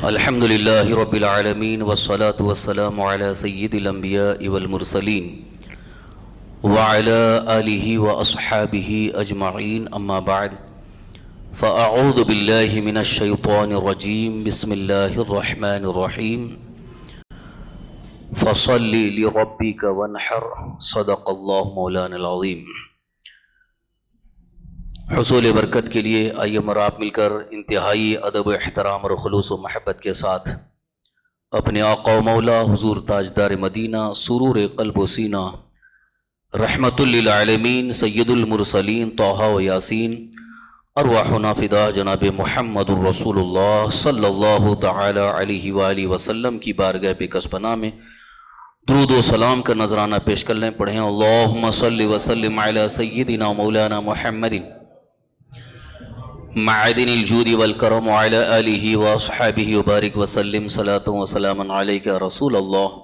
الحمد لله رب العالمين والصلاة والسلام على سيد الأنبياء والمرسلين وعلى آله وأصحابه أجمعين أما بعد فأعوذ بالله من الشيطان الرجيم بسم الله الرحمن الرحيم فصل لربك وانحر صدق الله مولانا العظيم۔ حصول برکت کے لیے آئیے آپ مل کر انتہائی ادب و احترام اور خلوص و محبت کے ساتھ اپنے آقا و مولا حضور تاجدار مدینہ سرور قلب و سینہ رحمت للعالمین سید المرسلین طٰہٰ و یاسین ارواحنا فدا جناب محمد الرسول اللہ صلی اللہ تعالی علیہ وآلہ وسلم کی بارگاہ بکس پناہ میں درود و سلام کا نذرانہ پیش کر لیں۔ پڑھیں اللہم صلی وسلم علی سیدنا مولانا محمد معدن الجود والکرم وعلی آلہ واصحابہ وبارک وسلم صلاۃ و سلام علیک رسول اللہ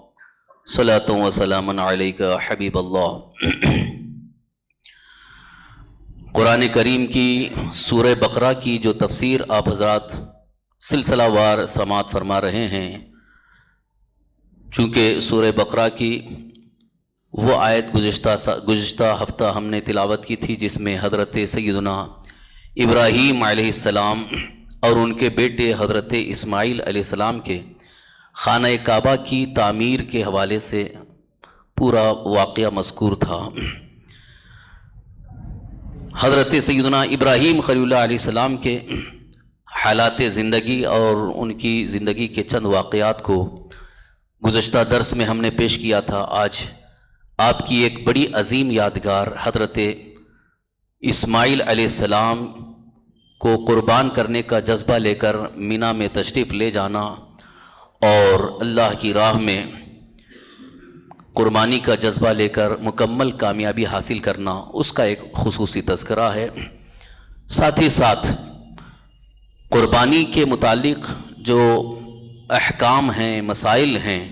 صلاۃ و سلام علیک حبیب اللہ۔ قرآن کریم کی سورہ بقرہ کی جو تفسیر آپ حضرات سلسلہ وار سماعت فرما رہے ہیں، چونکہ سورہ بقرہ کی وہ آیت گزشتہ ہفتہ ہم نے تلاوت کی تھی جس میں حضرت سیدنا ابراہیم علیہ السلام اور ان کے بیٹے حضرت اسماعیل علیہ السلام کے خانہ کعبہ کی تعمیر کے حوالے سے پورا واقعہ مذکور تھا۔ حضرت سیدنا ابراہیم خلیل اللہ علیہ السلام کے حالات زندگی اور ان کی زندگی کے چند واقعات کو گزشتہ درس میں ہم نے پیش کیا تھا۔ آج آپ کی ایک بڑی عظیم یادگار حضرت اسماعیل علیہ السلام کو قربان کرنے کا جذبہ لے کر مینا میں تشریف لے جانا اور اللہ کی راہ میں قربانی کا جذبہ لے کر مکمل کامیابی حاصل کرنا، اس کا ایک خصوصی تذکرہ ہے۔ ساتھ ہی ساتھ قربانی کے متعلق جو احکام ہیں، مسائل ہیں،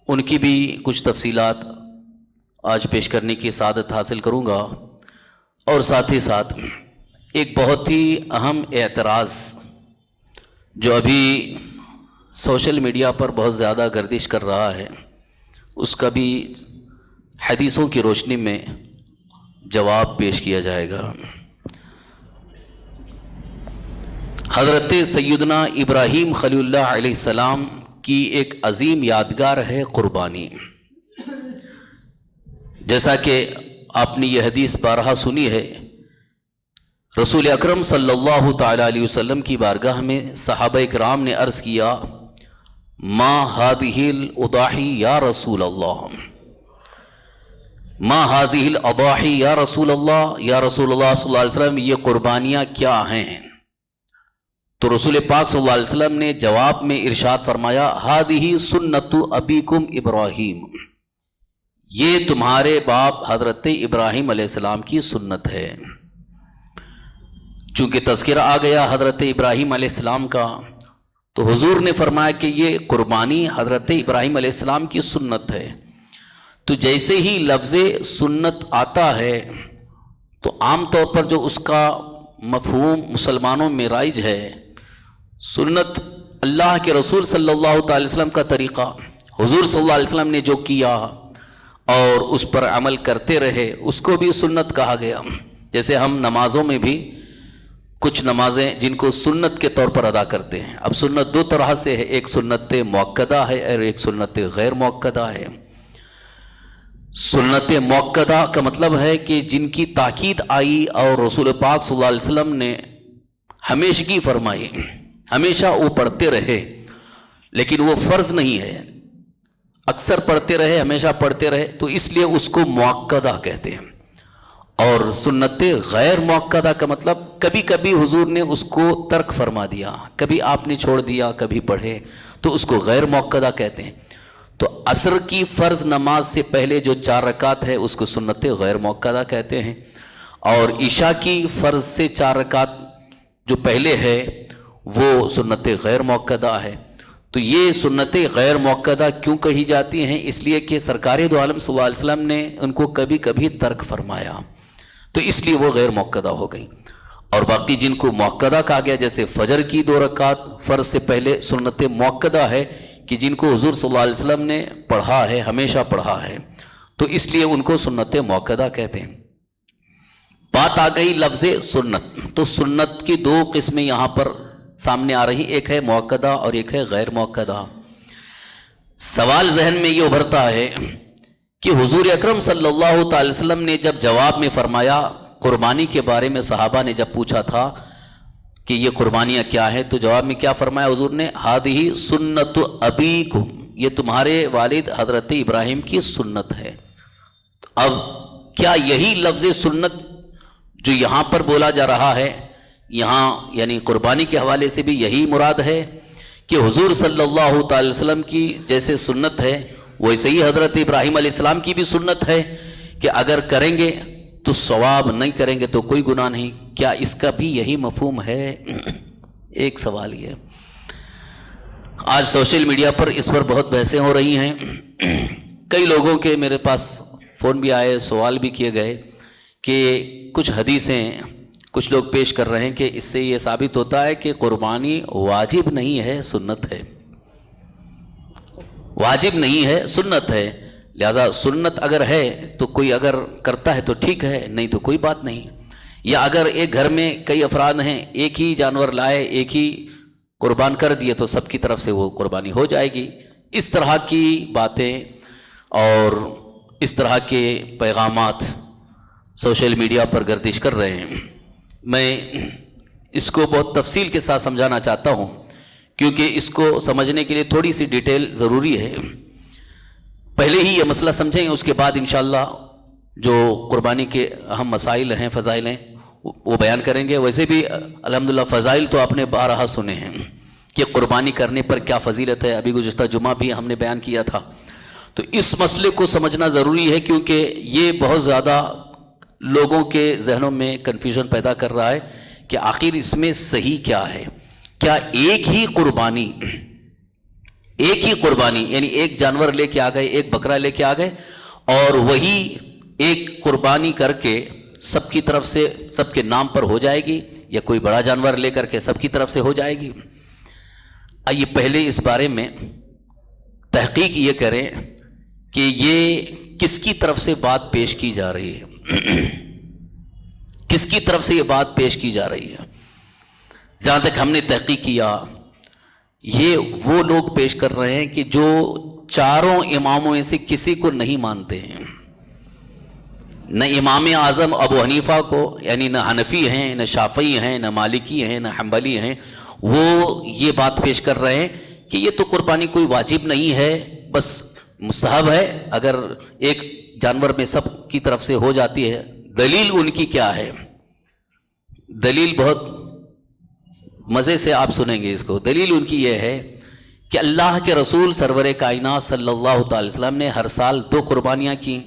ان کی بھی کچھ تفصیلات آج پیش کرنے کی سعادت حاصل کروں گا، اور ساتھ ہی ساتھ ایک بہت ہی اہم اعتراض جو ابھی سوشل میڈیا پر بہت زیادہ گردش کر رہا ہے، اس کا بھی حدیثوں کی روشنی میں جواب پیش کیا جائے گا۔ حضرت سیدنا ابراہیم خلیل اللہ علیہ السلام کی ایک عظیم یادگار ہے قربانی۔ جیسا کہ آپ نے یہ حدیث بارہا سنی ہے، رسول اکرم صلی اللہ تعالی علیہ وسلم کی بارگاہ میں صحابہ کرام نے عرض کیا، ما هذه الاضاحی یا رسول اللہ، ما هذه الاضاحی یا رسول اللہ، یا رسول اللہ صلی اللہ علیہ وسلم یہ قربانیاں کیا ہیں؟ تو رسول پاک صلی اللہ علیہ وسلم نے جواب میں ارشاد فرمایا، هذه سنت ابیکم ابراہیم، یہ تمہارے باپ حضرت ابراہیم علیہ السلام کی سنت ہے۔ چونکہ تذکرہ آ گیا حضرت ابراہیم علیہ السلام کا، تو حضور نے فرمایا کہ یہ قربانی حضرت ابراہیم علیہ السلام کی سنت ہے۔ تو جیسے ہی لفظ سنت آتا ہے تو عام طور پر جو اس کا مفہوم مسلمانوں میں رائج ہے، سنت اللہ کے رسول صلی اللہ تعالی وسلم کا طریقہ، حضور صلی اللہ علیہ وسلم نے جو کیا اور اس پر عمل کرتے رہے، اس کو بھی سنت کہا گیا۔ جیسے ہم نمازوں میں بھی کچھ نمازیں جن کو سنت کے طور پر ادا کرتے ہیں۔ اب سنت دو طرح سے ہے، ایک سنت مؤکدہ ہے اور ایک سنت غیر مؤکدہ ہے۔ سنت مؤکدہ کا مطلب ہے کہ جن کی تاکید آئی اور رسول پاک صلی اللہ علیہ وسلم نے ہمیشگی فرمائی، ہمیشہ وہ پڑھتے رہے، لیکن وہ فرض نہیں ہے، اکثر پڑھتے رہے، ہمیشہ پڑھتے رہے، تو اس لیے اس کو مؤکدہ کہتے ہیں۔ اور سنت غیر مؤکدہ کا مطلب کبھی کبھی حضور نے اس کو ترک فرما دیا، کبھی آپ نے چھوڑ دیا، کبھی پڑھے، تو اس کو غیر مؤکدہ کہتے ہیں۔ تو عصر کی فرض نماز سے پہلے جو 4 رکعت ہے اس کو سنت غیر مؤکدہ کہتے ہیں، اور عشاء کی فرض سے 4 رکعت جو پہلے ہے وہ سنت غیر مؤکدہ ہے۔ تو یہ سنت غیر مؤکدہ کیوں کہی جاتی ہیں؟ اس لیے کہ سرکار دو عالم صلی اللہ علیہ وسلم نے ان کو کبھی کبھی ترک فرمایا، تو اس لیے وہ غیر مؤکدہ ہو گئی۔ اور باقی جن کو مؤکدہ کہا گیا جیسے فجر کی 2 رکعت فرض سے پہلے سنت مؤکدہ ہے کہ جن کو حضور صلی اللہ علیہ وسلم نے پڑھا ہے، ہمیشہ پڑھا ہے، تو اس لیے ان کو سنت مؤکدہ کہتے ہیں۔ بات آ گئی لفظ سنت، تو سنت کی 2 قسمیں یہاں پر سامنے آ رہی، ایک ہے مؤکدہ اور ایک ہے غیر مؤکدہ۔ سوال ذہن میں یہ ابھرتا ہے کہ حضور اکرم صلی اللہ تعالی وسلم نے جب جواب میں فرمایا قربانی کے بارے میں، صحابہ نے جب پوچھا تھا کہ یہ قربانیاں کیا ہے، تو جواب میں کیا فرمایا حضور نے؟ ہادہی سنت ابیکم، یہ تمہارے والد حضرت ابراہیم کی سنت ہے۔ اب کیا یہی لفظ سنت جو یہاں پر بولا جا رہا ہے، یہاں یعنی قربانی کے حوالے سے بھی یہی مراد ہے کہ حضور صلی اللہ تعالی وسلم کی جیسے سنت ہے ویسے ہی حضرت ابراہیم علیہ السلام کی بھی سنت ہے کہ اگر کریں گے تو ثواب، نہیں کریں گے تو کوئی گناہ نہیں؟ کیا اس کا بھی یہی مفہوم ہے؟ ایک سوال یہ، آج سوشل میڈیا پر اس پر بہت بحثیں ہو رہی ہیں، کئی لوگوں کے میرے پاس فون بھی آئے، سوال بھی کیے گئے کہ کچھ حدیثیں کچھ لوگ پیش کر رہے ہیں کہ اس سے یہ ثابت ہوتا ہے کہ قربانی واجب نہیں ہے، سنت ہے، واجب نہیں ہے، سنت ہے، لہذا سنت اگر ہے تو کوئی اگر کرتا ہے تو ٹھیک ہے، نہیں تو کوئی بات نہیں۔ یا اگر ایک گھر میں کئی افراد ہیں، ایک ہی جانور لائے، ایک ہی قربان کر دیے تو سب کی طرف سے وہ قربانی ہو جائے گی۔ اس طرح کی باتیں اور اس طرح کے پیغامات سوشل میڈیا پر گردش کر رہے ہیں۔ میں اس کو بہت تفصیل کے ساتھ سمجھانا چاہتا ہوں کیونکہ اس کو سمجھنے کے لیے تھوڑی سی ڈیٹیل ضروری ہے۔ پہلے ہی یہ مسئلہ سمجھیں، اس کے بعد انشاءاللہ جو قربانی کے اہم مسائل ہیں، فضائل ہیں، وہ بیان کریں گے۔ ویسے بھی الحمدللہ فضائل تو آپ نے بارہا سنے ہیں کہ قربانی کرنے پر کیا فضیلت ہے، ابھی گزشتہ جمعہ بھی ہم نے بیان کیا تھا۔ تو اس مسئلے کو سمجھنا ضروری ہے کیونکہ یہ بہت زیادہ لوگوں کے ذہنوں میں کنفیوژن پیدا کر رہا ہے کہ آخر اس میں صحیح کیا ہے۔ کیا ایک ہی قربانی یعنی ایک جانور لے کے آ گئے، ایک بکرا لے کے آ گئے اور وہی ایک قربانی کر کے سب کی طرف سے سب کے نام پر ہو جائے گی، یا کوئی بڑا جانور لے کر کے سب کی طرف سے ہو جائے گی؟ آئیے پہلے اس بارے میں تحقیق یہ کریں کہ یہ کس کی طرف سے بات پیش کی جا رہی ہے، کس کی طرف سے یہ بات پیش کی جا رہی ہے۔ جہاں تک ہم نے تحقیق کیا، یہ وہ لوگ پیش کر رہے ہیں کہ جو چاروں اماموں میں سے کسی کو نہیں مانتے ہیں، نہ امام اعظم ابو حنیفہ کو، یعنی نہ حنفی ہیں، نہ شافعی ہیں، نہ مالکی ہیں، نہ حنبلی ہیں، وہ یہ بات پیش کر رہے ہیں کہ یہ تو قربانی کوئی واجب نہیں ہے، بس مستحب ہے اگر ایک جانور میں سب کی طرف سے ہو جاتی ہے۔ دلیل ان کی کیا ہے؟ دلیل بہت مزے سے آپ سنیں گے اس کو۔ دلیل ان کی یہ ہے کہ اللہ کے رسول سرور کائنات صلی اللہ تعالی وسلم نے ہر سال 2 قربانیاں کی۔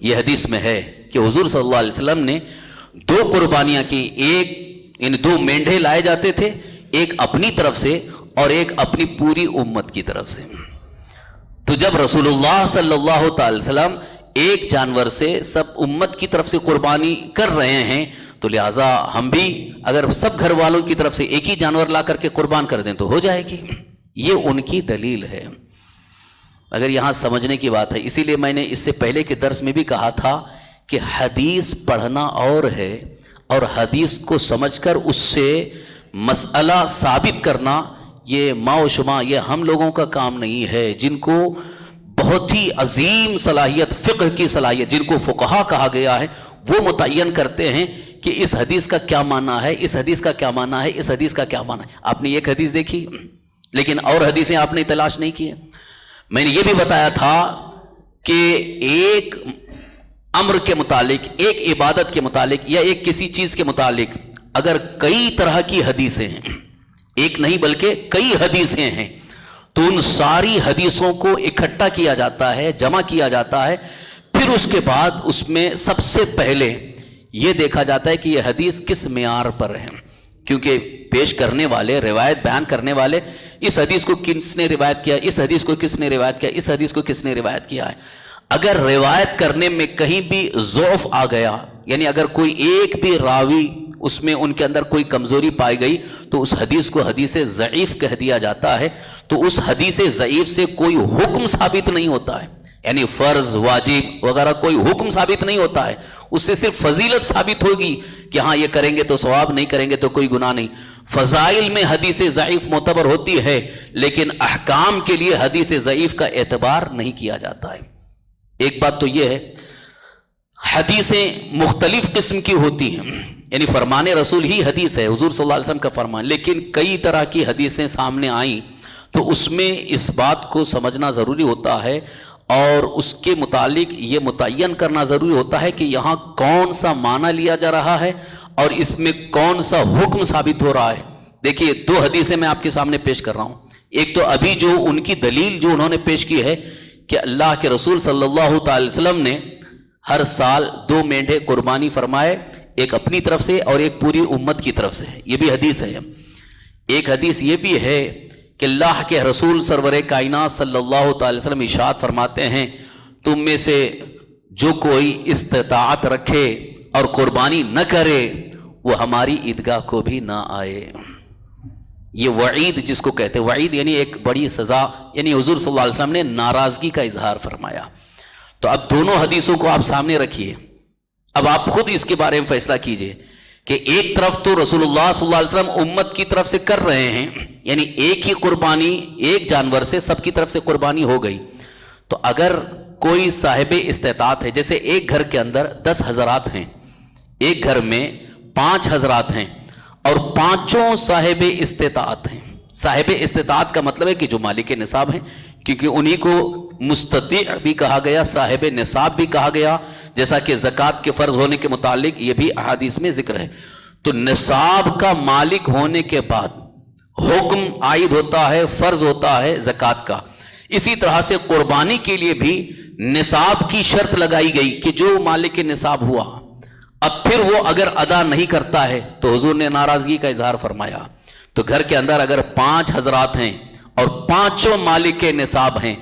یہ حدیث میں ہے کہ حضور صلی اللہ علیہ وسلم نے 2 قربانیاں کی، ایک ان 2 مینڈھے لائے جاتے تھے، ایک اپنی طرف سے اور ایک اپنی پوری امت کی طرف سے۔ تو جب رسول اللہ صلی اللہ تعالی وسلم ایک جانور سے سب امت کی طرف سے قربانی کر رہے ہیں تو لہٰذا ہم بھی اگر سب گھر والوں کی طرف سے ایک ہی جانور لا کر کے قربان کر دیں تو ہو جائے گی۔ یہ ان کی دلیل ہے۔ اگر یہاں سمجھنے کی بات ہے، اسی لیے میں نے اس سے پہلے کے درس میں بھی کہا تھا کہ حدیث پڑھنا اور ہے اور حدیث کو سمجھ کر اس سے مسئلہ ثابت کرنا یہ ما و شما، یہ ہم لوگوں کا کام نہیں ہے، جن کو بہت ہی عظیم صلاحیت، فقہ کی صلاحیت، جن کو فقہا کہا گیا ہے، وہ متعین کرتے ہیں کہ اس حدیث کا کیا معنی ہے، اس حدیث کا کیا معنی ہے، اس حدیث کا کیا معنی ہے۔ آپ نے ایک حدیث دیکھی لیکن اور حدیثیں آپ نے تلاش نہیں کی۔ میں نے یہ بھی بتایا تھا کہ ایک امر کے متعلق، ایک عبادت کے متعلق یا ایک کسی چیز کے متعلق اگر کئی طرح کی حدیثیں ہیں، ایک نہیں بلکہ کئی حدیثیں ہیں، تو ان ساری حدیثوں کو اکٹھا کیا جاتا ہے، جمع کیا جاتا ہے، پھر اس کے بعد اس میں سب سے پہلے یہ دیکھا جاتا ہے کہ یہ حدیث کس معیار پر ہے، کیونکہ پیش کرنے والے، روایت بیان کرنے والے، اس حدیث کو کس نے روایت کیا، اس حدیث کو کس نے روایت کیا، اس حدیث کو کس نے روایت کیا ہے۔ اگر روایت کرنے میں کہیں بھی ضعف آ گیا، یعنی اگر کوئی ایک بھی راوی اس میں ان کے اندر کوئی کمزوری پائی گئی تو اس حدیث کو حدیث ضعیف کہہ دیا جاتا ہے. تو اس حدیث ضعیف سے کوئی حکم ثابت نہیں ہوتا ہے، یعنی فرض واجب وغیرہ کوئی حکم ثابت نہیں ہوتا ہے. اس سے صرف فضیلت ثابت ہوگی کہ ہاں یہ کریں گے تو ثواب، نہیں کریں گے تو کوئی گناہ نہیں. فضائل میں حدیث ضعیف معتبر ہوتی ہے، لیکن احکام کے لیے حدیث ضعیف کا اعتبار نہیں کیا جاتا ہے. ایک بات تو یہ ہے، حدیثیں مختلف قسم کی ہوتی ہیں، یعنی فرمان رسول ہی حدیث ہے، حضور صلی اللہ علیہ وسلم کا فرمان، لیکن کئی طرح کی حدیثیں سامنے آئیں تو اس میں اس بات کو سمجھنا ضروری ہوتا ہے اور اس کے متعلق یہ متعین کرنا ضروری ہوتا ہے کہ یہاں کون سا معنی لیا جا رہا ہے اور اس میں کون سا حکم ثابت ہو رہا ہے. دیکھیے 2 حدیثیں میں آپ کے سامنے پیش کر رہا ہوں. ایک تو ابھی جو ان کی دلیل جو انہوں نے پیش کی ہے کہ اللہ کے رسول صلی اللہ تعالی وسلم نے ہر سال 2 مینڈھے قربانی فرمائے، ایک اپنی طرف سے اور ایک پوری امت کی طرف سے. یہ بھی حدیث ہے. ایک حدیث یہ بھی ہے کہ اللہ کے رسول سرور کائنات صلی اللہ تعالی وسلم ارشاد فرماتے ہیں، تم میں سے جو کوئی استطاعت رکھے اور قربانی نہ کرے وہ ہماری عیدگاہ کو بھی نہ آئے. یہ وعید جس کو کہتے ہیں، وعید یعنی ایک بڑی سزا، یعنی حضور صلی اللہ علیہ وسلم نے ناراضگی کا اظہار فرمایا. تو اب دونوں حدیثوں کو آپ سامنے رکھیے، اب آپ خود اس کے بارے میں فیصلہ کیجئے کہ ایک طرف تو رسول اللہ صلی اللہ علیہ وسلم امت کی طرف سے کر رہے ہیں، یعنی ایک ہی قربانی ایک جانور سے سب کی طرف سے قربانی ہو گئی. تو اگر کوئی صاحب استطاعت ہے، جیسے ایک گھر کے اندر 10 حضرات ہیں، ایک گھر میں 5 حضرات ہیں اور 5 صاحب استطاعت ہیں. صاحب استطاعت کا مطلب ہے کہ جو مالک نصاب ہیں، کیونکہ انہی کو مستطیع بھی کہا گیا، صاحب نصاب بھی کہا گیا، جیسا کہ زکوٰۃ کے فرض ہونے کے متعلق یہ بھی احادیث میں ذکر ہے. تو نصاب کا مالک ہونے کے بعد حکم عائد ہوتا ہے، فرض ہوتا ہے زکوٰۃ کا. اسی طرح سے قربانی کے لیے بھی نصاب کی شرط لگائی گئی کہ جو مالک نصاب ہوا، اب پھر وہ اگر ادا نہیں کرتا ہے تو حضور نے ناراضگی کا اظہار فرمایا. تو گھر کے اندر اگر 5 حضرات ہیں اور 5 مالک نصاب ہیں،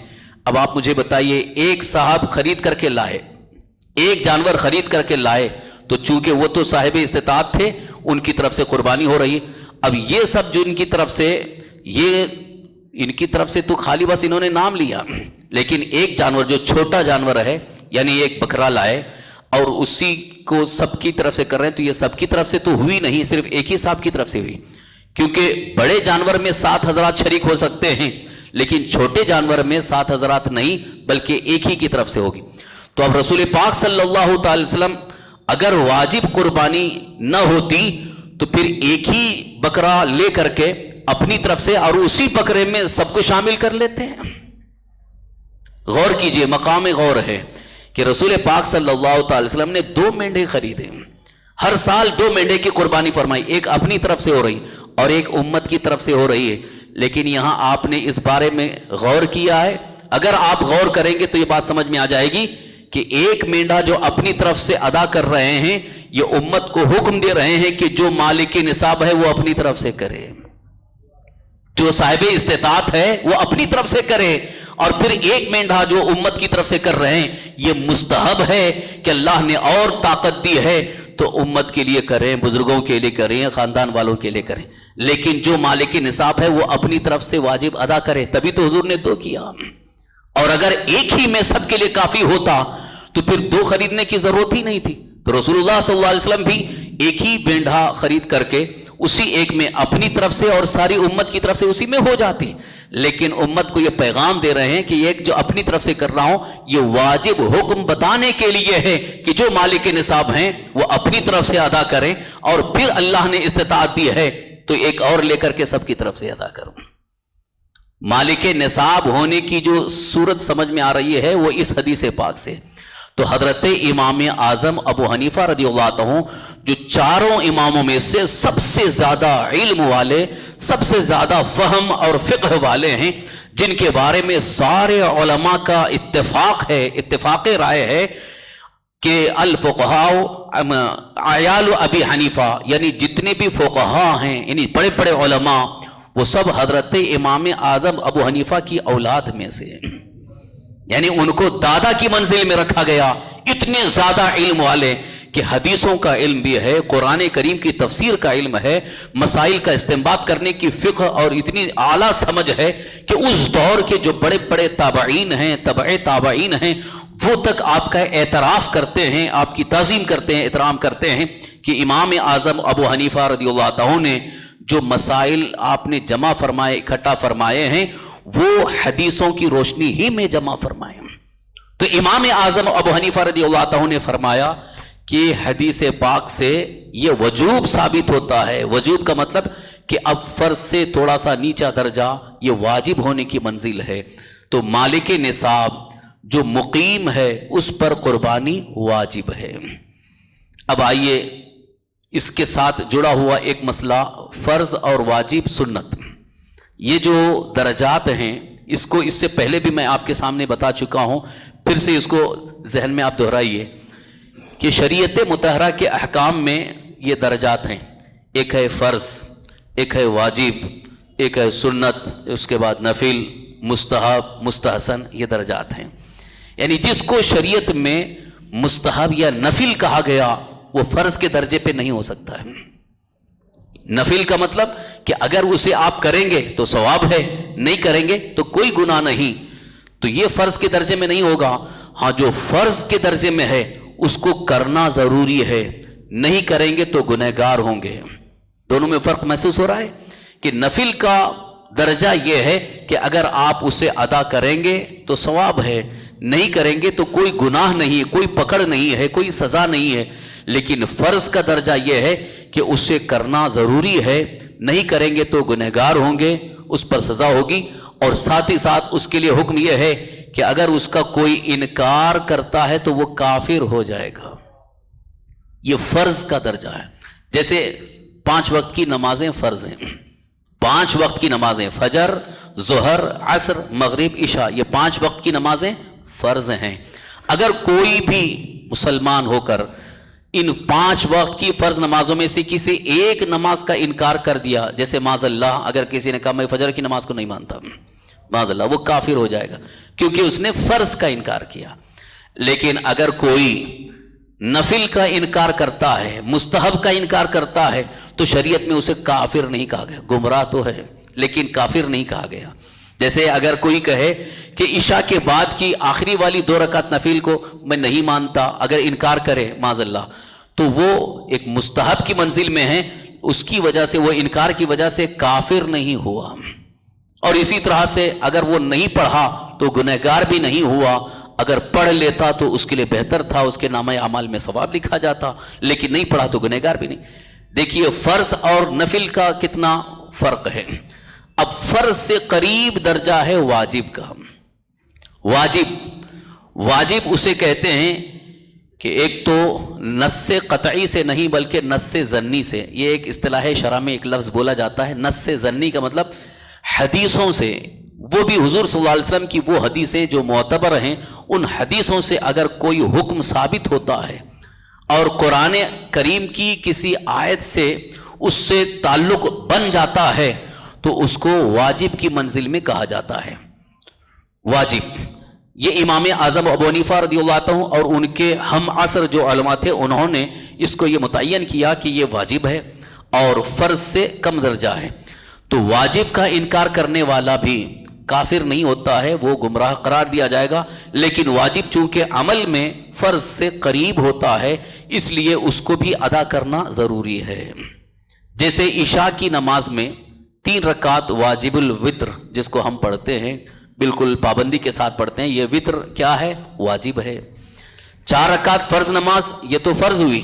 اب آپ مجھے بتائیے، ایک صاحب خرید کر کے لائے، ایک جانور خرید کر کے لائے، تو چونکہ وہ تو صاحب استطاعت تھے، ان کی طرف سے قربانی ہو رہی. اب یہ سب جو ان کی طرف سے، یہ ان کی طرف سے تو خالی بس انہوں نے نام لیا، لیکن ایک جانور جو چھوٹا جانور ہے، یعنی ایک بکرا لائے اور اسی کو سب کی طرف سے کر رہے ہیں، تو یہ سب کی طرف سے تو ہوئی نہیں، صرف ایک ہی صاحب کی طرف سے ہوئی. کیونکہ بڑے جانور میں 7 حضرات شریک ہو سکتے ہیں، لیکن چھوٹے جانور میں 7 حضرات نہیں بلکہ ایک ہی کی طرف سے ہوگی. تو اب رسول پاک صلی اللہ تعالی وسلم اگر واجب قربانی نہ ہوتی تو پھر ایک ہی بکرا لے کر کے اپنی طرف سے اور اسی بکرے میں سب کو شامل کر لیتے ہیں. غور کیجئے، مقام غور ہے کہ رسول پاک صلی اللہ تعالی وسلم نے 2 مینڈھے خریدے، ہر سال 2 مینڈھے کی قربانی فرمائی، ایک اپنی طرف سے ہو رہی اور ایک امت کی طرف سے ہو رہی ہے. لیکن یہاں آپ نے اس بارے میں غور کیا ہے؟ اگر آپ غور کریں گے تو یہ بات سمجھ میں آ جائے گی کہ ایک مینڈھا جو اپنی طرف سے ادا کر رہے ہیں، یہ امت کو حکم دے رہے ہیں کہ جو مالک نصاب ہے وہ اپنی طرف سے کرے، جو صاحب استطاعت ہے وہ اپنی طرف سے کرے. اور پھر ایک مینڈھا جو امت کی طرف سے کر رہے ہیں، یہ مستحب ہے کہ اللہ نے اور طاقت دی ہے تو امت کے لیے کریں، بزرگوں کے لیے کریں، خاندان والوں کے لیے کریں. لیکن جو مالک نصاب ہے وہ اپنی طرف سے واجب ادا کرے، تبھی تو حضور نے 2 کیا. اور اگر ایک ہی میں سب کے لیے کافی ہوتا تو پھر 2 خریدنے کی ضرورت ہی نہیں تھی. تو رسول اللہ صلی اللہ علیہ وسلم بھی ایک ہی مینڈھا خرید کر کے اسی ایک میں اپنی طرف سے اور ساری امت کی طرف سے اسی میں ہو جاتی. لیکن امت کو یہ پیغام دے رہے ہیں کہ ایک جو اپنی طرف سے کر رہا ہوں، یہ واجب حکم بتانے کے لیے ہے کہ جو مالک نصاب ہیں وہ اپنی طرف سے ادا کریں، اور پھر اللہ نے استطاعت دی ہے تو ایک اور لے کر کے سب کی طرف سے ادا کروں. مالک نصاب ہونے کی جو صورت سمجھ میں آ رہی ہے وہ اس حدیث پاک سے. تو حضرت امام اعظم ابو حنیفہ رضی اللہ عنہ جو 4 اماموں میں سے سب سے زیادہ علم والے، سب سے زیادہ فہم اور فقہ والے ہیں، جن کے بارے میں سارے علماء کا اتفاق ہے، اتفاق رائے ہے کہ الفقہاء عیال ابی حنیفہ، یعنی جتنے بھی فقہاء ہیں، یعنی بڑے بڑے علماء، وہ سب حضرت امام اعظم ابو حنیفہ کی اولاد میں سے ہیں. یعنی ان کو دادا کی منزل میں رکھا گیا، اتنے زیادہ علم والے کہ حدیثوں کا علم بھی ہے، قرآن کریم کی تفسیر کا علم ہے، مسائل کا استنباط کرنے کی فقہ اور اتنی اعلیٰ سمجھ ہے کہ اس دور کے جو بڑے بڑے تابعین ہیں، تبع تابعین ہیں، وہ تک آپ کا اعتراف کرتے ہیں، آپ کی تعظیم کرتے ہیں، احترام کرتے ہیں کہ امام اعظم ابو حنیفہ رضی اللہ عنہ نے جو مسائل آپ نے جمع فرمائے، اکٹھا فرمائے ہیں، وہ حدیثوں کی روشنی ہی میں جمع فرمائے۔ تو امام اعظم ابو حنیفہ رضی اللہ عنہ نے فرمایا کہ حدیث پاک سے یہ وجوب ثابت ہوتا ہے۔ وجوب کا مطلب کہ اب فرض سے تھوڑا سا نیچا درجہ یہ واجب ہونے کی منزل ہے، تو مالک نصاب جو مقیم ہے اس پر قربانی واجب ہے۔ اب آئیے اس کے ساتھ جڑا ہوا ایک مسئلہ فرض اور واجب سنت، یہ جو درجات ہیں اس کو اس سے پہلے بھی میں آپ کے سامنے بتا چکا ہوں، پھر سے اس کو ذہن میں آپ دہرائیے کہ شریعت مطہرہ کے احکام میں یہ درجات ہیں، ایک ہے فرض، ایک ہے واجب، ایک ہے سنت، اس کے بعد نفل، مستحب، مستحسن، یہ درجات ہیں۔ یعنی جس کو شریعت میں مستحب یا نفل کہا گیا وہ فرض کے درجے پہ نہیں ہو سکتا ہے۔ نفل کا مطلب کہ اگر اسے آپ کریں گے تو ثواب ہے، نہیں کریں گے تو کوئی گناہ نہیں، تو یہ فرض کے درجے میں نہیں ہوگا۔ ہاں جو فرض کے درجے میں ہے اس کو کرنا ضروری ہے، نہیں کریں گے تو گنہگار ہوں گے۔ دونوں میں فرق محسوس ہو رہا ہے کہ نفل کا درجہ یہ ہے کہ اگر آپ اسے ادا کریں گے تو ثواب ہے، نہیں کریں گے تو کوئی گناہ نہیں ہے، کوئی پکڑ نہیں ہے، کوئی سزا نہیں ہے۔ لیکن فرض کا درجہ یہ ہے کہ اسے کرنا ضروری ہے، نہیں کریں گے تو گنہگار ہوں گے، اس پر سزا ہوگی، اور ساتھ ہی ساتھ اس کے لیے حکم یہ ہے کہ اگر اس کا کوئی انکار کرتا ہے تو وہ کافر ہو جائے گا۔ یہ فرض کا درجہ ہے۔ جیسے 5 وقت کی نمازیں فرض ہیں، 5 وقت کی نمازیں، فجر، ظہر، عصر، مغرب، عشاء، یہ 5 وقت کی نمازیں فرض ہیں۔ اگر کوئی بھی مسلمان ہو کر ان 5 وقت کی فرض نمازوں میں سے کسی ایک نماز کا انکار کر دیا، جیسے معاذ اللہ اگر کسی نے کہا میں فجر کی نماز کو نہیں مانتا، معاذ اللہ، وہ کافر ہو جائے گا کیونکہ اس نے فرض کا انکار کیا۔ لیکن اگر کوئی نفل کا انکار کرتا ہے، مستحب کا انکار کرتا ہے، تو شریعت میں اسے کافر نہیں کہا گیا، گمراہ تو ہے لیکن کافر نہیں کہا گیا۔ جیسے اگر کوئی کہے کہ عشاء کے بعد کی آخری والی 2 رکعت نفل کو میں نہیں مانتا، اگر انکار کرے معاذ اللہ، تو وہ ایک مستحب کی منزل میں ہے، اس کی وجہ سے، وہ انکار کی وجہ سے کافر نہیں ہوا۔ اور اسی طرح سے اگر وہ نہیں پڑھا تو گنہگار بھی نہیں ہوا، اگر پڑھ لیتا تو اس کے لیے بہتر تھا، اس کے نامہ اعمال میں ثواب لکھا جاتا، لیکن نہیں پڑھا تو گنہگار بھی نہیں۔ دیکھیے فرض اور نفل کا کتنا فرق ہے۔ اب فرض سے قریب درجہ ہے واجب کا۔ واجب اسے کہتے ہیں کہ ایک تو نص قطعی سے نہیں بلکہ نص ظنی سے، یہ ایک اصطلاح شرع میں ایک لفظ بولا جاتا ہے۔ نص ظنی کا مطلب حدیثوں سے، وہ بھی حضور صلی اللہ علیہ وسلم کی وہ حدیثیں جو معتبر ہیں، ان حدیثوں سے اگر کوئی حکم ثابت ہوتا ہے اور قرآن کریم کی کسی آیت سے اس سے تعلق بن جاتا ہے تو اس کو واجب کی منزل میں کہا جاتا ہے۔ واجب یہ امام اعظم ابو حنیفہ رضی اللہ عنہ اور ان کے ہم عصر جو علماء تھے انہوں نے اس کو یہ متعین کیا کہ یہ واجب ہے اور فرض سے کم درجہ ہے۔ تو واجب کا انکار کرنے والا بھی کافر نہیں ہوتا ہے، وہ گمراہ قرار دیا جائے گا، لیکن واجب چونکہ عمل میں فرض سے قریب ہوتا ہے اس لیے اس کو بھی ادا کرنا ضروری ہے۔ جیسے عشاء کی نماز میں 3 رکعت واجب الوتر جس کو ہم پڑھتے ہیں، بالکل پابندی کے ساتھ پڑھتے ہیں، یہ وتر کیا ہے؟ واجب ہے۔ 4 رکعت فرض نماز یہ تو فرض ہوئی،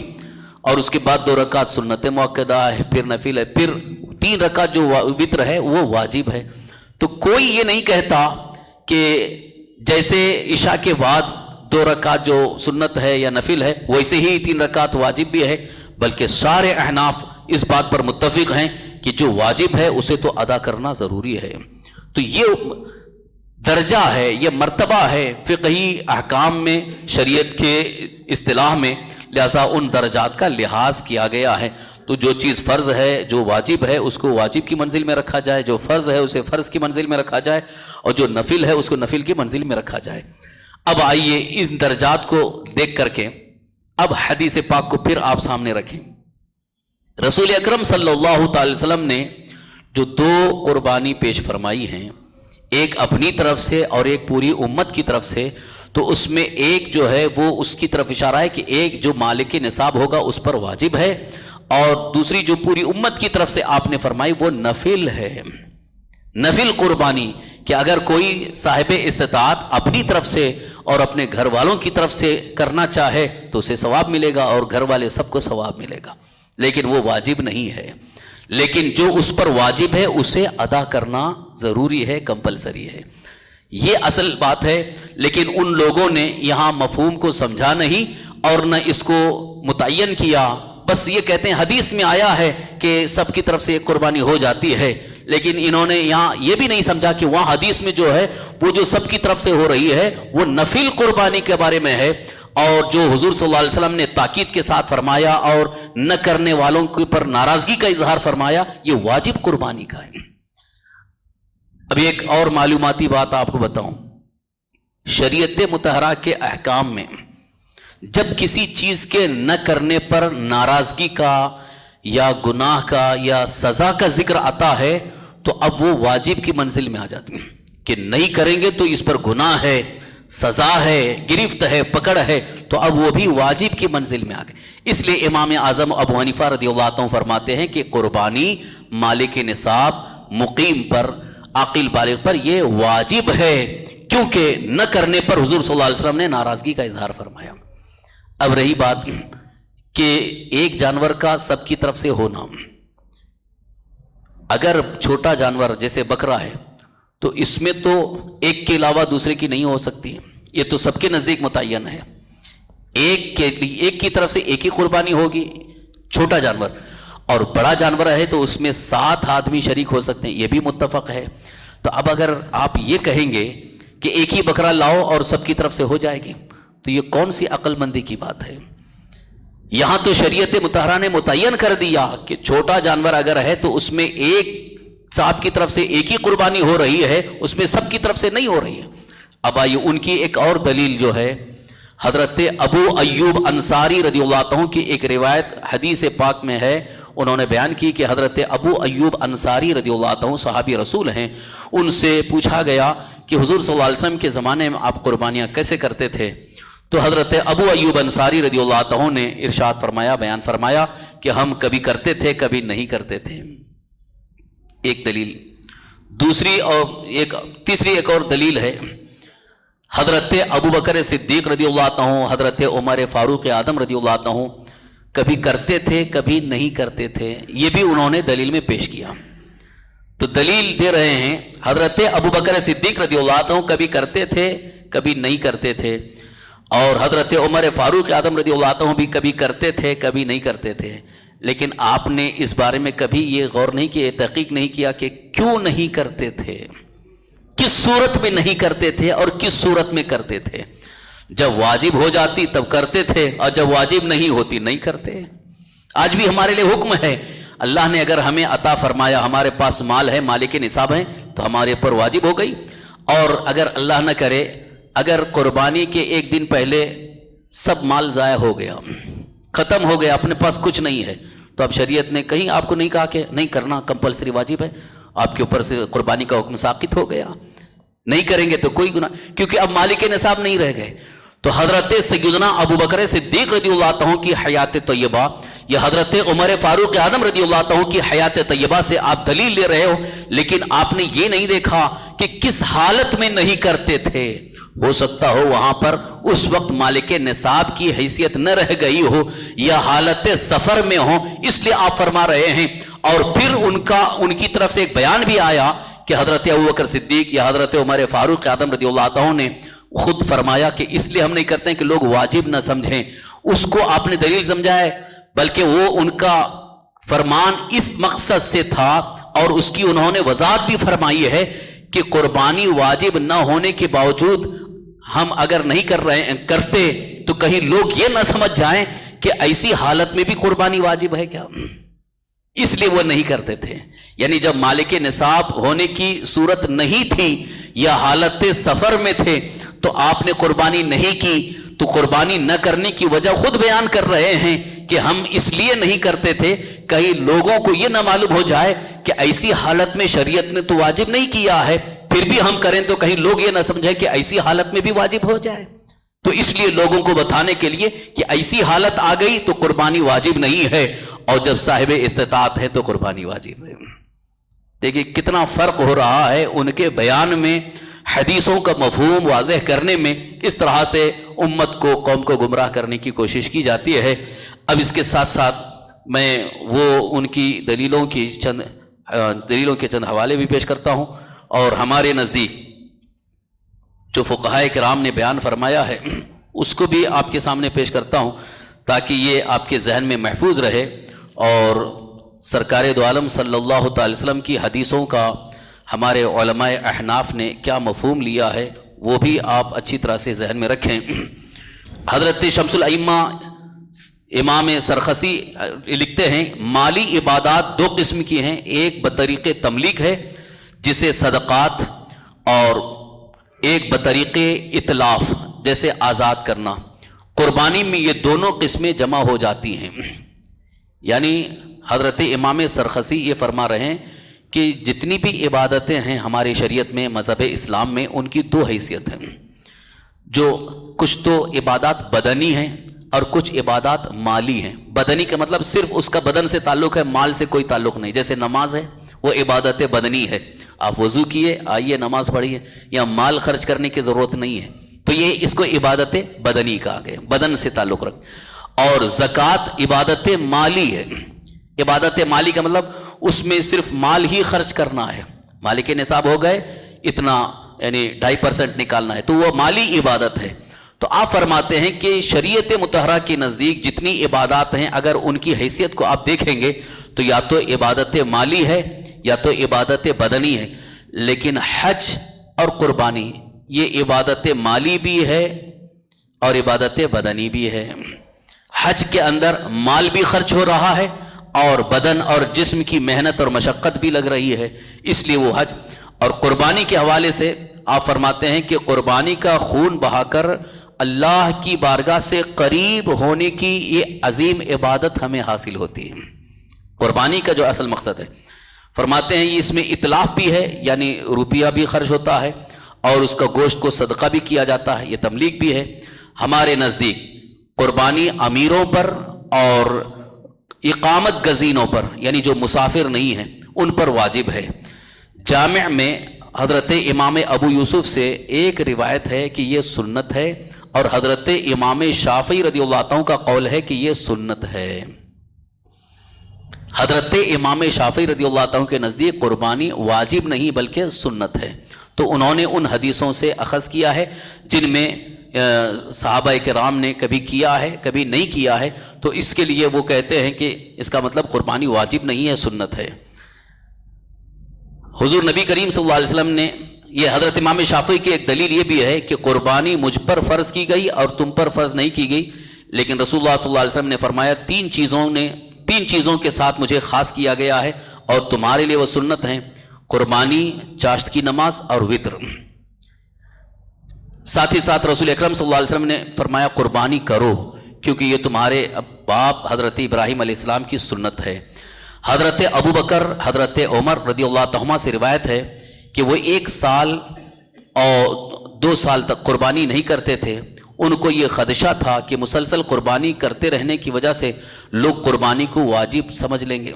اور اس کے بعد 2 رکعت سنت مؤکدہ ہے، پھر نفل ہے، پھر 3 رکعت جو وتر ہے وہ واجب ہے۔ تو کوئی یہ نہیں کہتا کہ جیسے عشاء کے بعد 2 رکعت جو سنت ہے یا نفل ہے ویسے ہی 3 رکعت واجب بھی ہے، بلکہ سارے احناف اس بات پر متفق ہیں کہ جو واجب ہے اسے تو ادا کرنا ضروری ہے۔ تو یہ درجہ ہے، یہ مرتبہ ہے فقہی احکام میں، شریعت کے اصطلاح میں، لہذا ان درجات کا لحاظ کیا گیا ہے۔ تو جو چیز فرض ہے، جو واجب ہے، اس کو واجب کی منزل میں رکھا جائے، جو فرض ہے اسے فرض کی منزل میں رکھا جائے، اور جو نفل ہے اس کو نفل کی منزل میں رکھا جائے۔ اب آئیے ان درجات کو دیکھ کر کے اب حدیث پاک کو پھر آپ سامنے رکھیں. رسول اکرم صلی اللہ تعالی وسلم نے جو دو قربانی پیش فرمائی ہیں، ایک اپنی طرف سے اور ایک پوری امت کی طرف سے، تو اس میں ایک جو ہے وہ اس کی طرف اشارہ ہے کہ ایک جو مالک نصاب ہوگا اس پر واجب ہے، اور دوسری جو پوری امت کی طرف سے آپ نے فرمائی وہ نفل ہے. نفل قربانی کہ اگر کوئی صاحب استطاعت اپنی طرف سے اور اپنے گھر والوں کی طرف سے کرنا چاہے تو اسے ثواب ملے گا اور گھر والے سب کو ثواب ملے گا، لیکن وہ واجب نہیں ہے. لیکن جو اس پر واجب ہے اسے ادا کرنا ضروری ہے، کمپلسری ہے. یہ اصل بات ہے. لیکن ان لوگوں نے یہاں مفہوم کو سمجھا نہیں اور نہ اس کو متعین کیا. بس یہ کہتے ہیں حدیث میں آیا ہے کہ سب کی طرف سے ایک قربانی ہو جاتی ہے، لیکن انہوں نے یہاں یہ بھی نہیں سمجھا کہ وہاں حدیث میں جو ہے وہ جو سب کی طرف سے ہو رہی ہے وہ نفل قربانی کے بارے میں ہے، اور جو حضور صلی اللہ علیہ وسلم نے تاکید کے ساتھ فرمایا اور نہ کرنے والوں کے پر ناراضگی کا اظہار فرمایا یہ واجب قربانی کا ہے. اب ایک اور معلوماتی بات آپ کو بتاؤں. شریعت مطہرہ کے احکام میں جب کسی چیز کے نہ کرنے پر ناراضگی کا یا گناہ کا یا سزا کا ذکر آتا ہے تو اب وہ واجب کی منزل میں آ جاتی ہیں کہ نہیں کریں گے تو اس پر گناہ ہے، سزا ہے، گرفت ہے، پکڑ ہے، تو اب وہ بھی واجب کی منزل میں آ گئے. اس لیے امام اعظم ابو حنیفہ رضی اللہ عنہ فرماتے ہیں کہ قربانی مالک نصاب مقیم پر، عاقل بالغ پر یہ واجب ہے، کیونکہ نہ کرنے پر حضور صلی اللہ علیہ وسلم نے ناراضگی کا اظہار فرمایا. اب رہی بات کہ ایک جانور کا سب کی طرف سے ہونا، اگر چھوٹا جانور جیسے بکرا ہے تو اس میں تو ایک کے علاوہ دوسرے کی نہیں ہو سکتی، یہ تو سب کے نزدیک متعین ہے. ایک کی طرف سے ایک ہی قربانی ہوگی چھوٹا جانور، اور بڑا جانور ہے تو اس میں 7 آدمی شریک ہو سکتے ہیں، یہ بھی متفق ہے. تو اب اگر آپ یہ کہیں گے کہ ایک ہی بکرا لاؤ اور سب کی طرف سے ہو جائے گی تو یہ کون سی عقل مندی کی بات ہے؟ یہاں تو شریعت مطہرہ نے متعین کر دیا کہ چھوٹا جانور اگر ہے تو اس میں ایک صاحب کی طرف سے ایک ہی قربانی ہو رہی ہے، اس میں سب کی طرف سے نہیں ہو رہی ہے. اب آئیے ان کی ایک اور دلیل جو ہے، حضرت ابو ایوب انصاری رضی اللہ عنہ کی ایک روایت حدیث پاک میں ہے. انہوں نے بیان کی کہ حضرت ابو ایوب انصاری رضی اللہ عنہ صحابی رسول ہیں. ان سے پوچھا گیا کہ حضور صلی اللہ علیہ وسلم کے زمانے میں آپ قربانیاں کیسے کرتے تھے؟ تو حضرت ابو ایوب انصاری رضی اللہ عنہ نے ارشاد فرمایا، بیان فرمایا کہ ہم کبھی کرتے تھے کبھی نہیں کرتے تھے. ایک دلیل. دوسری اور تیسری ایک اور دلیل ہے، حضرت ابو بکر صدیق رضی اللہ عنہ، حضرت عمر فاروق اعظم رضی اللہ عنہ کبھی کرتے تھے کبھی نہیں کرتے تھے. یہ بھی انہوں نے دلیل میں پیش کیا. تو دلیل دے رہے ہیں حضرت ابو بکر صدیق رضی اللہ عنہ کبھی کرتے تھے کبھی نہیں کرتے تھے، اور حضرت عمر فاروق اعظم رضی اللہ عنہ بھی کبھی کرتے تھے کبھی نہیں کرتے تھے. لیکن آپ نے اس بارے میں کبھی یہ غور نہیں کیا، تحقیق نہیں کیا کہ کیوں نہیں کرتے تھے، کس صورت میں نہیں کرتے تھے اور کس صورت میں کرتے تھے. جب واجب ہو جاتی تب کرتے تھے، اور جب واجب نہیں ہوتی نہیں کرتے. آج بھی ہمارے لیے حکم ہے، اللہ نے اگر ہمیں عطا فرمایا، ہمارے پاس مال ہے، مالک نصاب ہے، تو ہمارے پر واجب ہو گئی. اور اگر اللہ نہ کرے، اگر قربانی کے ایک دن پہلے سب مال ضائع ہو گیا، ختم ہو گیا، اپنے پاس کچھ نہیں ہے، تو اب شریعت نے کہیں آپ کو نہیں کہا کہ نہیں کرنا کمپلسری واجب ہے، آپ کے اوپر سے قربانی کا حکم ساقط ہو گیا، نہیں کریں گے تو کوئی گناہ، کیونکہ اب مالک نصاب نہیں رہ گئے. تو حضرت سیدنا ابو بکر صدیق رضی اللہ عنہ کی حیات طیبہ یا حضرت عمر فاروق اعظم رضی اللہ عنہ کی حیات طیبہ سے آپ دلیل لے رہے ہو، لیکن آپ نے یہ نہیں دیکھا کہ کس حالت میں نہیں کرتے تھے. ہو سکتا ہو وہاں پر اس وقت مالک نصاب کی حیثیت نہ رہ گئی ہو یا حالت سفر میں ہو، اس لیے آپ فرما رہے ہیں. اور پھر ان کی طرف سے ایک بیان بھی آیا کہ حضرت ابو بکر صدیق یا حضرت عمر فاروق اعظم رضی اللہ عنہ نے خود فرمایا کہ اس لیے ہم نہیں کرتے ہیں کہ لوگ واجب نہ سمجھیں. اس کو آپ نے دلیل سمجھا ہے، بلکہ وہ ان کا فرمان اس مقصد سے تھا، اور اس کی انہوں نے وضاحت بھی فرمائی ہے کہ قربانی واجب نہ ہونے کے باوجود ہم اگر نہیں کرتے تو کہیں لوگ یہ نہ سمجھ جائیں کہ ایسی حالت میں بھی قربانی واجب ہے کیا، اس لیے وہ نہیں کرتے تھے. یعنی جب مالک نصاب ہونے کی صورت نہیں تھی یا حالت سفر میں تھے تو آپ نے قربانی نہیں کی، تو قربانی نہ کرنے کی وجہ خود بیان کر رہے ہیں کہ ہم اس لیے نہیں کرتے تھے کہیں لوگوں کو یہ نہ معلوم ہو جائے کہ ایسی حالت میں شریعت نے تو واجب نہیں کیا ہے، پھر بھی ہم کریں تو کہیں لوگ یہ نہ سمجھیں کہ ایسی حالت میں بھی واجب ہو جائے. تو اس لیے لوگوں کو بتانے کے لیے کہ ایسی حالت آ گئی تو قربانی واجب نہیں ہے، اور جب صاحب استطاعت ہے تو قربانی واجب ہے. دیکھیے کتنا فرق ہو رہا ہے ان کے بیان میں، حدیثوں کا مفہوم واضح کرنے میں. اس طرح سے امت کو، قوم کو گمراہ کرنے کی کوشش کی جاتی ہے. اب اس کے ساتھ ساتھ میں وہ ان کی دلیلوں کے چند حوالے بھی پیش کرتا ہوں، اور ہمارے نزدیک جو فقہائے کرام نے بیان فرمایا ہے اس کو بھی آپ کے سامنے پیش کرتا ہوں، تاکہ یہ آپ کے ذہن میں محفوظ رہے، اور سرکار دو عالم صلی اللہ تعالی وسلم کی حدیثوں کا ہمارے علماء احناف نے کیا مفہوم لیا ہے وہ بھی آپ اچھی طرح سے ذہن میں رکھیں. حضرت شمس الائمہ امام سرخسی لکھتے ہیں مالی عبادات دو قسم کی ہیں، ایک بطریق تملیک ہے جسے صدقات، اور ایک بطریق اتلاف جیسے آزاد کرنا. قربانی میں یہ دونوں قسمیں جمع ہو جاتی ہیں. یعنی حضرت امام سرخسی یہ فرما رہے ہیں کہ جتنی بھی عبادتیں ہیں ہماری شریعت میں، مذہب اسلام میں، ان کی دو حیثیت ہیں. جو کچھ تو عبادات بدنی ہیں اور کچھ عبادات مالی ہیں. بدنی کا مطلب صرف اس کا بدن سے تعلق ہے، مال سے کوئی تعلق نہیں. جیسے نماز ہے وہ عبادت بدنی ہے، آپ وضو کیے آئیے نماز پڑھیے، یا مال خرچ کرنے کی ضرورت نہیں ہے، تو یہ اس کو عبادت بدنی کہا گیا، بدن سے تعلق رکھ. اور زکوٰۃ عبادت مالی ہے. عبادت مالی کا مطلب اس میں صرف مال ہی خرچ کرنا ہے. مالک نصاب ہو گئے اتنا، یعنی 2.5% نکالنا ہے، تو وہ مالی عبادت ہے. تو آپ فرماتے ہیں کہ شریعت مطہرہ کے نزدیک جتنی عبادات ہیں اگر ان کی حیثیت کو آپ دیکھیں گے تو یا تو عبادت مالی ہے یا تو عبادت بدنی ہے. لیکن حج اور قربانی یہ عبادت مالی بھی ہے اور عبادت بدنی بھی ہے. حج کے اندر مال بھی خرچ ہو رہا ہے اور بدن اور جسم کی محنت اور مشقت بھی لگ رہی ہے، اس لیے وہ حج. اور قربانی کے حوالے سے آپ فرماتے ہیں کہ قربانی کا خون بہا کر اللہ کی بارگاہ سے قریب ہونے کی یہ عظیم عبادت ہمیں حاصل ہوتی ہے. قربانی کا جو اصل مقصد ہے، فرماتے ہیں یہ اس میں اتلاف بھی ہے، یعنی روپیہ بھی خرچ ہوتا ہے اور اس کا گوشت کو صدقہ بھی کیا جاتا ہے، یہ تملیک بھی ہے. ہمارے نزدیک قربانی امیروں پر اور اقامت گزینوں پر، یعنی جو مسافر نہیں ہیں ان پر واجب ہے. جامع میں حضرت امام ابو یوسف سے ایک روایت ہے کہ یہ سنت ہے، اور حضرت امام شافعی رضی اللہ عنہ کا قول ہے کہ یہ سنت ہے. حضرت امام شافعی رضی اللہ عنہ کے نزدیک قربانی واجب نہیں بلکہ سنت ہے. تو انہوں نے ان حدیثوں سے اخذ کیا ہے جن میں صحابہ کرام نے کبھی کیا ہے کبھی نہیں کیا ہے، تو اس کے لیے وہ کہتے ہیں کہ اس کا مطلب قربانی واجب نہیں ہے، سنت ہے. حضور نبی کریم صلی اللہ علیہ وسلم نے، یہ حضرت امام شافعی کی ایک دلیل یہ بھی ہے کہ قربانی مجھ پر فرض کی گئی اور تم پر فرض نہیں کی گئی، لیکن رسول اللہ صلی اللہ علیہ وسلم نے فرمایا تین چیزوں کے ساتھ مجھے خاص کیا گیا ہے اور تمہارے لیے وہ سنت ہیں: قربانی، چاشت کی نماز اور وطر. ساتھ ہی ساتھ رسول اکرم صلی اللہ علیہ وسلم نے فرمایا قربانی کرو، کیونکہ یہ تمہارے باپ حضرت ابراہیم علیہ السلام کی سنت ہے. حضرت ابو بکر، حضرت عمر رضی اللہ عنہما سے روایت ہے کہ وہ 1 سال اور 2 سال تک قربانی نہیں کرتے تھے. ان کو یہ خدشہ تھا کہ مسلسل قربانی کرتے رہنے کی وجہ سے لوگ قربانی کو واجب سمجھ لیں گے.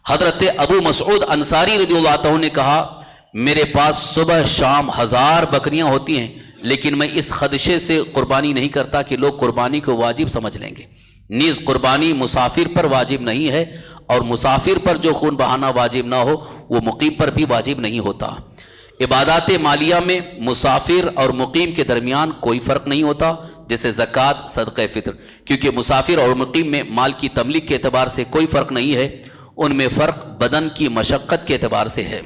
حضرت ابو مسعود انصاری رضی اللہ عنہ نے کہا میرے پاس صبح شام 1000 بکریاں ہوتی ہیں، لیکن میں اس خدشے سے قربانی نہیں کرتا کہ لوگ قربانی کو واجب سمجھ لیں گے. نیز قربانی مسافر پر واجب نہیں ہے، اور مسافر پر جو خون بہانا واجب نہ ہو وہ مقیم پر بھی واجب نہیں ہوتا. عبادات مالیہ میں مسافر اور مقیم کے درمیان کوئی فرق نہیں ہوتا، جیسے زکوٰۃ، صدقہ فطر، کیونکہ مسافر اور مقیم میں مال کی تملیک کے اعتبار سے کوئی فرق نہیں ہے، ان میں فرق بدن کی مشقت کے اعتبار سے ہے.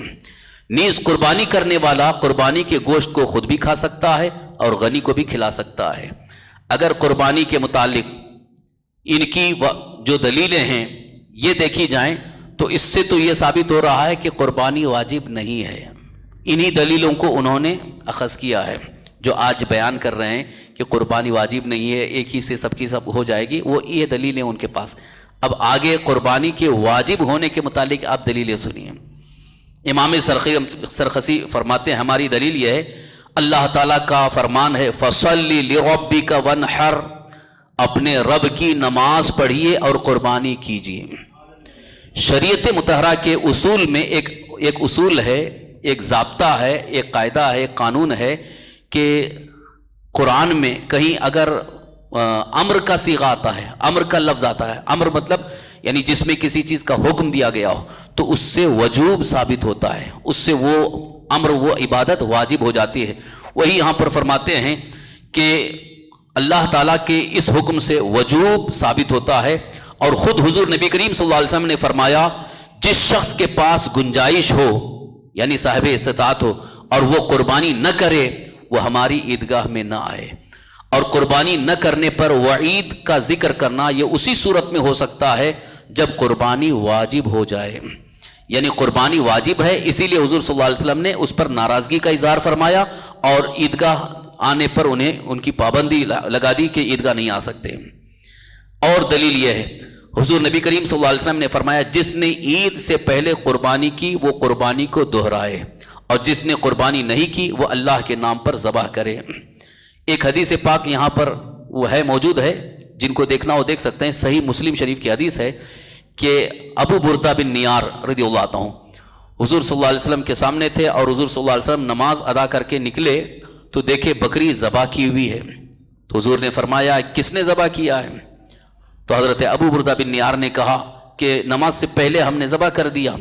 نیز قربانی کرنے والا قربانی کے گوشت کو خود بھی کھا سکتا ہے اور غنی کو بھی کھلا سکتا ہے. اگر قربانی کے متعلق ان کی جو دلیلیں ہیں یہ دیکھی جائیں تو اس سے تو یہ ثابت ہو رہا ہے کہ قربانی واجب نہیں ہے. انہی دلیلوں کو انہوں نے اخذ کیا ہے جو آج بیان کر رہے ہیں کہ قربانی واجب نہیں ہے، ایک ہی سے سب کی سب ہو جائے گی، وہ یہ دلیل ہے ان کے پاس۔ اب آگے قربانی کے واجب ہونے کے متعلق آپ دلیلیں سنیے۔ امام سرخسی فرماتے ہیں ہماری دلیل یہ ہے، اللہ تعالیٰ کا فرمان ہے فَصَلِّ لِرَبِّكَ وَانْحَرْ، اپنے رب کی نماز پڑھیے اور قربانی کیجیے۔ شریعت مطہرہ کے اصول میں ایک اصول ہے، ایک ضابطہ ہے، ایک قاعدہ ہے، ایک قانون ہے کہ قرآن میں کہیں اگر امر کا صیغہ آتا ہے، امر کا لفظ آتا ہے، امر مطلب یعنی جس میں کسی چیز کا حکم دیا گیا ہو، تو اس سے وجوب ثابت ہوتا ہے، اس سے وہ امر، وہ عبادت واجب ہو جاتی ہے۔ وہی یہاں پر فرماتے ہیں کہ اللہ تعالیٰ کے اس حکم سے وجوب ثابت ہوتا ہے، اور خود حضور نبی کریم صلی اللہ علیہ وسلم نے فرمایا جس شخص کے پاس گنجائش ہو، یعنی صاحب استطاعت ہو، اور وہ قربانی نہ کرے، وہ ہماری عیدگاہ میں نہ آئے۔ اور قربانی نہ کرنے پر وعید کا ذکر کرنا یہ اسی صورت میں ہو سکتا ہے جب قربانی واجب ہو جائے، یعنی قربانی واجب ہے، اسی لیے حضور صلی اللہ علیہ وسلم نے اس پر ناراضگی کا اظہار فرمایا اور عیدگاہ آنے پر انہیں ان کی پابندی لگا دی کہ عیدگاہ نہیں آ سکتے۔ اور دلیل یہ ہے، حضور نبی کریم صلی اللہ علیہ وسلم نے فرمایا جس نے عید سے پہلے قربانی کی وہ قربانی کو دہرائے، اور جس نے قربانی نہیں کی وہ اللہ کے نام پر ذبح کرے۔ ایک حدیث پاک یہاں پر وہ ہے، موجود ہے، جن کو دیکھنا وہ دیکھ سکتے ہیں، صحیح مسلم شریف کی حدیث ہے کہ ابو بردہ بن نیار رضی اللہ عنہ حضور صلی اللہ علیہ وسلم کے سامنے تھے، اور حضور صلی اللہ علیہ وسلم نماز ادا کر کے نکلے تو دیکھے بکری ذبح کی ہوئی ہے، تو حضور نے فرمایا کس نے ذبح کیا ہے؟ تو حضرت ابو بردہ بن نیار نے کہا کہ نماز سے پہلے ہم نے ذبح کر دیا،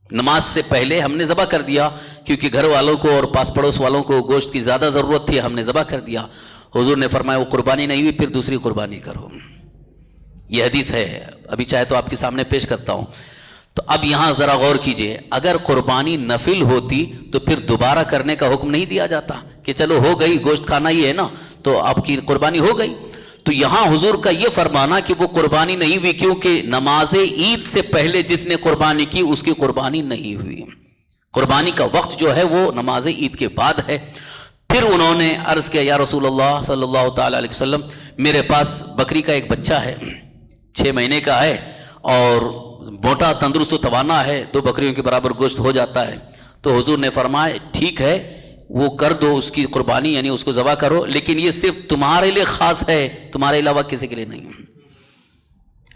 نماز سے پہلے ہم نے ذبح کر دیا، کیونکہ گھر والوں کو اور پاس پڑوس والوں کو گوشت کی زیادہ ضرورت تھی، ہم نے ذبح کر دیا۔ حضور نے فرمایا وہ قربانی نہیں ہوئی، پھر دوسری قربانی کرو۔ یہ حدیث ہے، ابھی چاہے تو آپ کے سامنے پیش کرتا ہوں۔ تو اب یہاں ذرا غور کیجئے، اگر قربانی نفل ہوتی تو پھر دوبارہ کرنے کا حکم نہیں دیا جاتا کہ چلو ہو گئی، گوشت کھانا ہی ہے نا، تو آپ کی قربانی ہو گئی۔ تو یہاں حضور کا یہ فرمانا کہ وہ قربانی نہیں ہوئی کیونکہ نماز عید سے پہلے جس نے قربانی کی اس کی قربانی نہیں ہوئی، قربانی کا وقت جو ہے وہ نماز عید کے بعد ہے۔ پھر انہوں نے عرض کیا یا رسول اللہ صلی اللہ تعالی علیہ وسلم، میرے پاس بکری کا ایک بچہ ہے، 6 مہینے کا ہے، اور موٹا تندرست و توانا ہے، 2 بکریوں کے برابر گوشت ہو جاتا ہے۔ تو حضور نے فرمایا ٹھیک ہے، وہ کر دو اس کی قربانی، یعنی اس کو ذبح کرو، لیکن یہ صرف تمہارے لیے خاص ہے، تمہارے علاوہ کسی کے لیے نہیں۔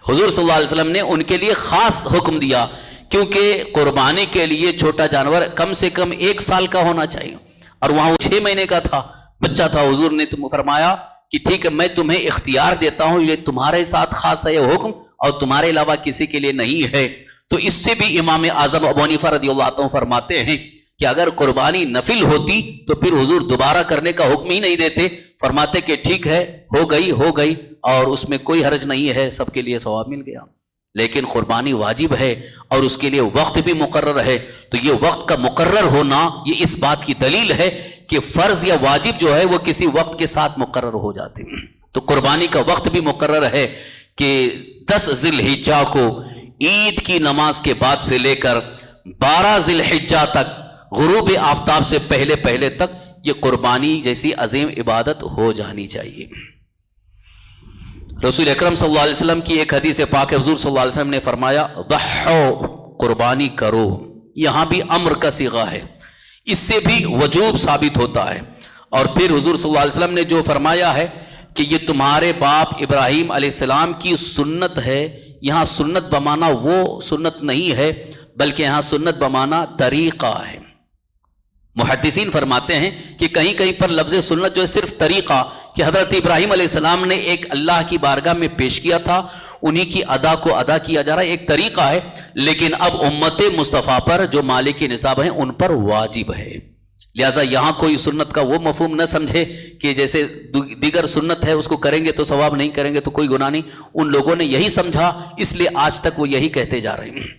حضور صلی اللہ علیہ وسلم نے ان کے لیے خاص حکم دیا، کیونکہ قربانی کے لیے چھوٹا جانور کم سے کم 1 سال کا ہونا چاہیے، اور وہاں وہ 6 مہینے کا تھا، بچہ تھا۔ حضور نے فرمایا کہ ٹھیک ہے، میں تمہیں اختیار دیتا ہوں، یہ تمہارے ساتھ خاص ہے یہ حکم، اور تمہارے علاوہ کسی کے لیے نہیں ہے۔ تو اس سے بھی امام اعظم ابو حنیفہ رضی اللہ عنہ فرماتے ہیں کہ اگر قربانی نفل ہوتی تو پھر حضور دوبارہ کرنے کا حکم ہی نہیں دیتے، فرماتے کہ ٹھیک ہے، ہو گئی اور اس میں کوئی حرج نہیں ہے، سب کے لیے ثواب مل گیا۔ لیکن قربانی واجب ہے اور اس کے لیے وقت بھی مقرر ہے، تو یہ وقت کا مقرر ہونا یہ اس بات کی دلیل ہے کہ فرض یا واجب جو ہے وہ کسی وقت کے ساتھ مقرر ہو جاتے ہیں۔ تو قربانی کا وقت بھی مقرر ہے کہ 10 ذی الحجہ کو عید کی نماز کے بعد سے لے کر 12 ذی الحجہ تک، غروب آفتاب سے پہلے تک یہ قربانی جیسی عظیم عبادت ہو جانی چاہیے۔ رسول اکرم صلی اللہ علیہ وسلم کی ایک حدیث پاک ہے، حضور صلی اللہ علیہ وسلم نے فرمایا ضحوا، قربانی کرو، یہاں بھی امر کا صیغہ ہے، اس سے بھی وجوب ثابت ہوتا ہے۔ اور پھر حضور صلی اللہ علیہ وسلم نے جو فرمایا ہے کہ یہ تمہارے باپ ابراہیم علیہ السلام کی سنت ہے، یہاں سنت بمانا وہ سنت نہیں ہے بلکہ یہاں سنت بمانا طریقہ ہے۔ محدثین فرماتے ہیں کہ کہیں کہیں پر لفظ سنت جو ہے صرف طریقہ، کہ حضرت ابراہیم علیہ السلام نے ایک اللہ کی بارگاہ میں پیش کیا تھا، انہی کی ادا کو ادا کیا جا رہا ہے، ایک طریقہ ہے، لیکن اب امت مصطفیٰ پر جو مالک نصاب ہیں ان پر واجب ہے۔ لہٰذا یہاں کوئی سنت کا وہ مفہوم نہ سمجھے کہ جیسے دیگر سنت ہے اس کو کریں گے تو ثواب، نہیں کریں گے تو کوئی گناہ نہیں۔ ان لوگوں نے یہی سمجھا، اس لیے آج تک وہ یہی کہتے جا رہے ہیں۔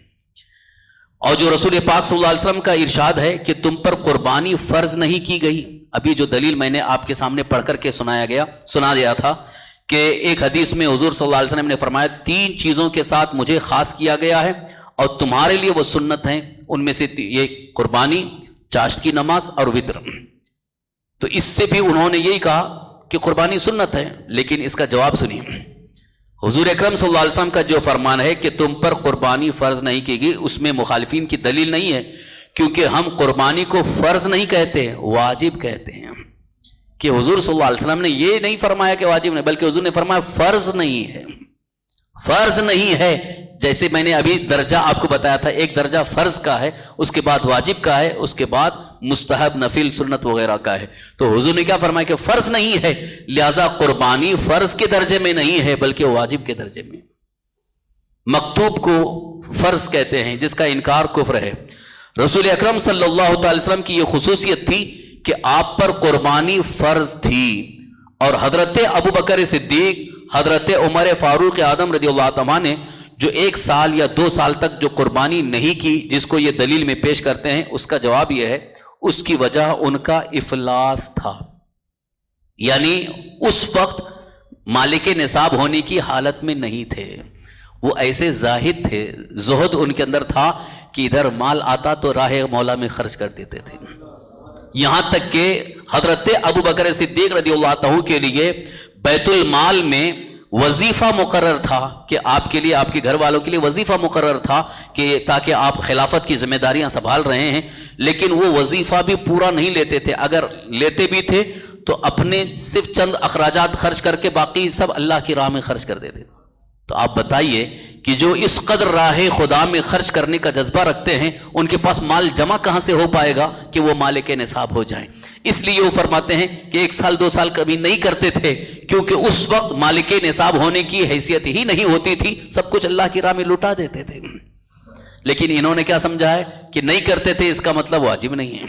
اور جو رسول پاک صلی اللہ علیہ وسلم کا ارشاد ہے کہ تم پر قربانی فرض نہیں کی گئی، ابھی جو دلیل میں نے آپ کے سامنے پڑھ کر کے سنا دیا تھا کہ ایک حدیث میں حضور صلی اللہ علیہ وسلم نے فرمایا 3 چیزوں کے ساتھ مجھے خاص کیا گیا ہے اور تمہارے لیے وہ سنت ہیں، ان میں سے یہ قربانی، چاشت کی نماز اور وتر۔ تو اس سے بھی انہوں نے یہی کہا کہ قربانی سنت ہے، لیکن اس کا جواب سنیے. حضور اکرم صلی اللہ علیہ وسلم کا جو فرمان ہے کہ تم پر قربانی فرض نہیں کی گئی، اس میں مخالفین کی دلیل نہیں ہے، کیونکہ ہم قربانی کو فرض نہیں کہتے، واجب کہتے ہیں. کہ حضور صلی اللہ علیہ وسلم نے یہ نہیں فرمایا کہ واجب نہیں، بلکہ حضور نے فرمایا فرض نہیں ہے، فرض نہیں ہے. جیسے میں نے ابھی درجہ آپ کو بتایا تھا، ایک درجہ فرض کا ہے، اس کے بعد واجب کا ہے، اس کے بعد مستحب، نفل، سنت وغیرہ کا ہے. تو حضور نے کیا فرمایا کہ فرض نہیں ہے، لہذا قربانی فرض کے درجے میں نہیں ہے بلکہ واجب کے درجے میں. مکتوب کو فرض کہتے ہیں، جس کا انکار کفر ہے. رسول اکرم صلی اللہ تعالی وسلم کی یہ خصوصیت تھی کہ آپ پر قربانی فرض تھی، اور حضرت ابو بکر صدیق، حضرت عمر فاروق اعظم رضی اللہ عنہ نے جو 1 سال یا 2 سال تک جو قربانی نہیں کی، جس کو یہ دلیل میں پیش کرتے ہیں، اس کا جواب یہ ہے اس کی وجہ ان کا افلاس تھا. یعنی اس وقت مالک نصاب ہونے کی حالت میں نہیں تھے، وہ ایسے زاہد تھے، زہد ان کے اندر تھا کہ ادھر مال آتا تو راہ مولا میں خرچ کر دیتے تھے. یہاں تک کہ حضرت ابو بکر صدیق رضی اللہ عنہ کے لیے بیت المال میں وظیفہ مقرر تھا، کہ آپ کے لیے، آپ کے گھر والوں کے لیے وظیفہ مقرر تھا کہ تاکہ آپ خلافت کی ذمہ داریاں سنبھال رہے ہیں، لیکن وہ وظیفہ بھی پورا نہیں لیتے تھے. اگر لیتے بھی تھے تو اپنے صرف چند اخراجات خرچ کر کے باقی سب اللہ کی راہ میں خرچ کر دیتے تھے. تو آپ بتائیے کہ جو اس قدر راہ خدا میں خرچ کرنے کا جذبہ رکھتے ہیں، ان کے پاس مال جمع کہاں سے ہو پائے گا کہ وہ مالک نصاب ہو جائیں. اس لیے وہ فرماتے ہیں کہ 1 سال 2 سال کبھی نہیں کرتے تھے، کیونکہ اس وقت مالک نصاب ہونے کی حیثیت ہی نہیں ہوتی تھی، سب کچھ اللہ کی راہ میں لٹا دیتے تھے. لیکن انہوں نے کیا سمجھا ہے کہ نہیں کرتے تھے، اس کا مطلب واجب نہیں ہے.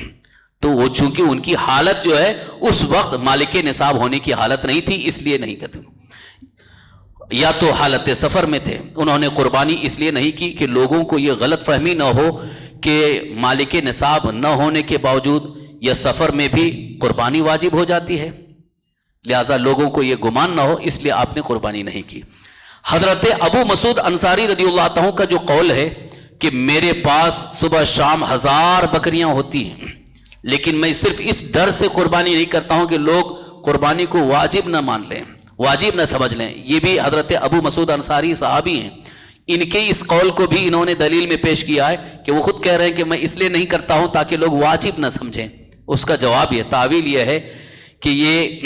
تو وہ چونکہ ان کی حالت جو ہے اس وقت مالک نصاب ہونے کی حالت نہیں تھی، اس لیے نہیں کرتے. یا تو حالت سفر میں تھے، انہوں نے قربانی اس لیے نہیں کی کہ لوگوں کو یہ غلط فہمی نہ ہو کہ مالک نصاب نہ ہونے کے باوجود یا سفر میں بھی قربانی واجب ہو جاتی ہے، لہٰذا لوگوں کو یہ گمان نہ ہو، اس لیے آپ نے قربانی نہیں کی. حضرت ابو مسعود انصاری رضی اللہ عنہ کا جو قول ہے کہ میرے پاس صبح شام 1000 بکریاں ہوتی ہیں، لیکن میں صرف اس ڈر سے قربانی نہیں کرتا ہوں کہ لوگ قربانی کو واجب نہ مان لیں، واجب نہ سمجھ لیں. یہ بھی حضرت ابو مسعود انصاری صحابی ہیں، ان کے اس قول کو بھی انہوں نے دلیل میں پیش کیا ہے کہ وہ خود کہہ رہے ہیں کہ میں اس لیے نہیں کرتا ہوں تاکہ لوگ واجب نہ سمجھیں. اس کا جواب یہ، تعویل یہ ہے کہ یہ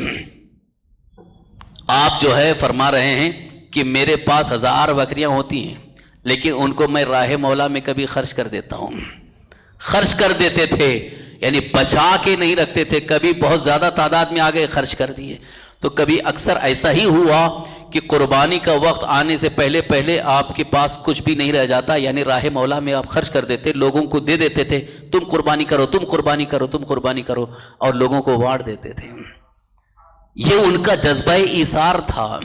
آپ جو ہے فرما رہے ہیں کہ میرے پاس 1000 بکریاں ہوتی ہیں، لیکن ان کو میں راہ مولا میں کبھی خرچ کر دیتا ہوں. خرچ کر دیتے تھے یعنی بچا کے نہیں رکھتے تھے، کبھی بہت زیادہ تعداد میں آ گئے خرچ کر دیے. تو کبھی اکثر ایسا ہی ہوا کہ قربانی کا وقت آنے سے پہلے پہلے آپ کے پاس کچھ بھی نہیں رہ جاتا، یعنی راہ مولا میں آپ خرچ کر دیتے، لوگوں کو دے دیتے تھے، تم قربانی کرو، تم قربانی کرو، تم قربانی کرو، اور لوگوں کو بانٹ دیتے تھے. یہ ان کا جذبہ ایثار تھا.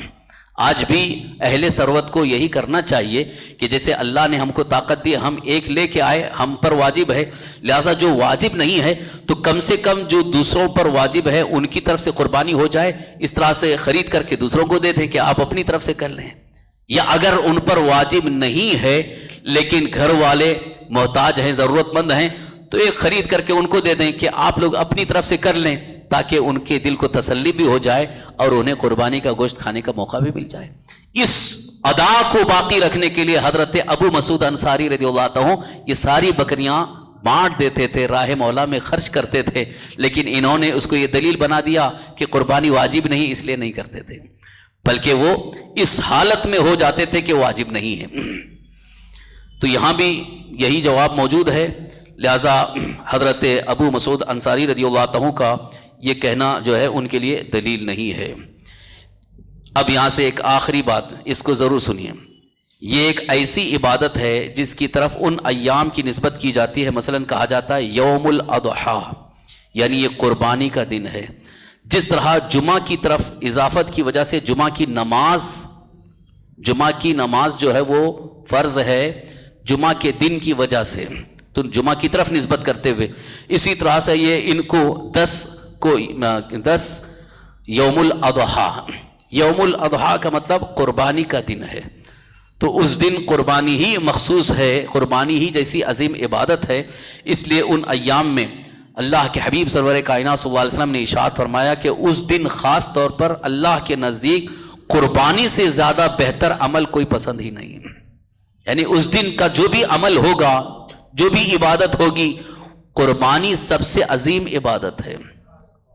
آج بھی اہل ثروت کو یہی کرنا چاہیے کہ جیسے اللہ نے ہم کو طاقت دی، ہم ایک لے کے آئے، ہم پر واجب ہے، لہٰذا جو واجب نہیں ہے تو کم سے کم جو دوسروں پر واجب ہے ان کی طرف سے قربانی ہو جائے، اس طرح سے خرید کر کے دوسروں کو دے دیں کہ آپ اپنی طرف سے کر لیں. یا اگر ان پر واجب نہیں ہے لیکن گھر والے محتاج ہیں، ضرورت مند ہیں، تو ایک خرید کر کے ان کو دے دیں کہ آپ لوگ اپنی طرف سے کر لیں، تاکہ ان کے دل کو تسلی بھی ہو جائے اور انہیں قربانی کا گوشت کھانے کا موقع بھی مل جائے. اس ادا کو باقی رکھنے کے لیے حضرت ابو مسعود انصاری رضی اللہ عنہ یہ ساری بکریاں بانٹ دیتے تھے، راہ مولا میں خرچ کرتے تھے. لیکن انہوں نے اس کو یہ دلیل بنا دیا کہ قربانی واجب نہیں، اس لیے نہیں کرتے تھے، بلکہ وہ اس حالت میں ہو جاتے تھے کہ واجب نہیں ہے. تو یہاں بھی یہی جواب موجود ہے. لہذا حضرت ابو مسعود انصاری رضی اللہ عنہ کا یہ کہنا جو ہے ان کے لیے دلیل نہیں ہے. اب یہاں سے ایک آخری بات، اس کو ضرور سنیے. یہ ایک ایسی عبادت ہے جس کی طرف ان ایام کی نسبت کی جاتی ہے، مثلا کہا جاتا ہے یوم الاضحیٰ، یعنی یہ قربانی کا دن ہے. جس طرح جمعہ کی طرف اضافت کی وجہ سے جمعہ کی نماز جو ہے وہ فرض ہے جمعہ کے دن کی وجہ سے، تو جمعہ کی طرف نسبت کرتے ہوئے، اسی طرح سے یہ ان کو 10 یوم الاضحیٰ، یوم الاضحیٰ کا مطلب قربانی کا دن ہے. تو اس دن قربانی ہی مخصوص ہے، قربانی ہی جیسی عظیم عبادت ہے، اس لیے ان ایام میں اللہ کے حبیب سرور کائنات صلی اللہ علیہ وسلم نے ارشاد فرمایا کہ اس دن خاص طور پر اللہ کے نزدیک قربانی سے زیادہ بہتر عمل کوئی پسند ہی نہیں ہے. یعنی اس دن کا جو بھی عمل ہوگا، جو بھی عبادت ہوگی، قربانی سب سے عظیم عبادت ہے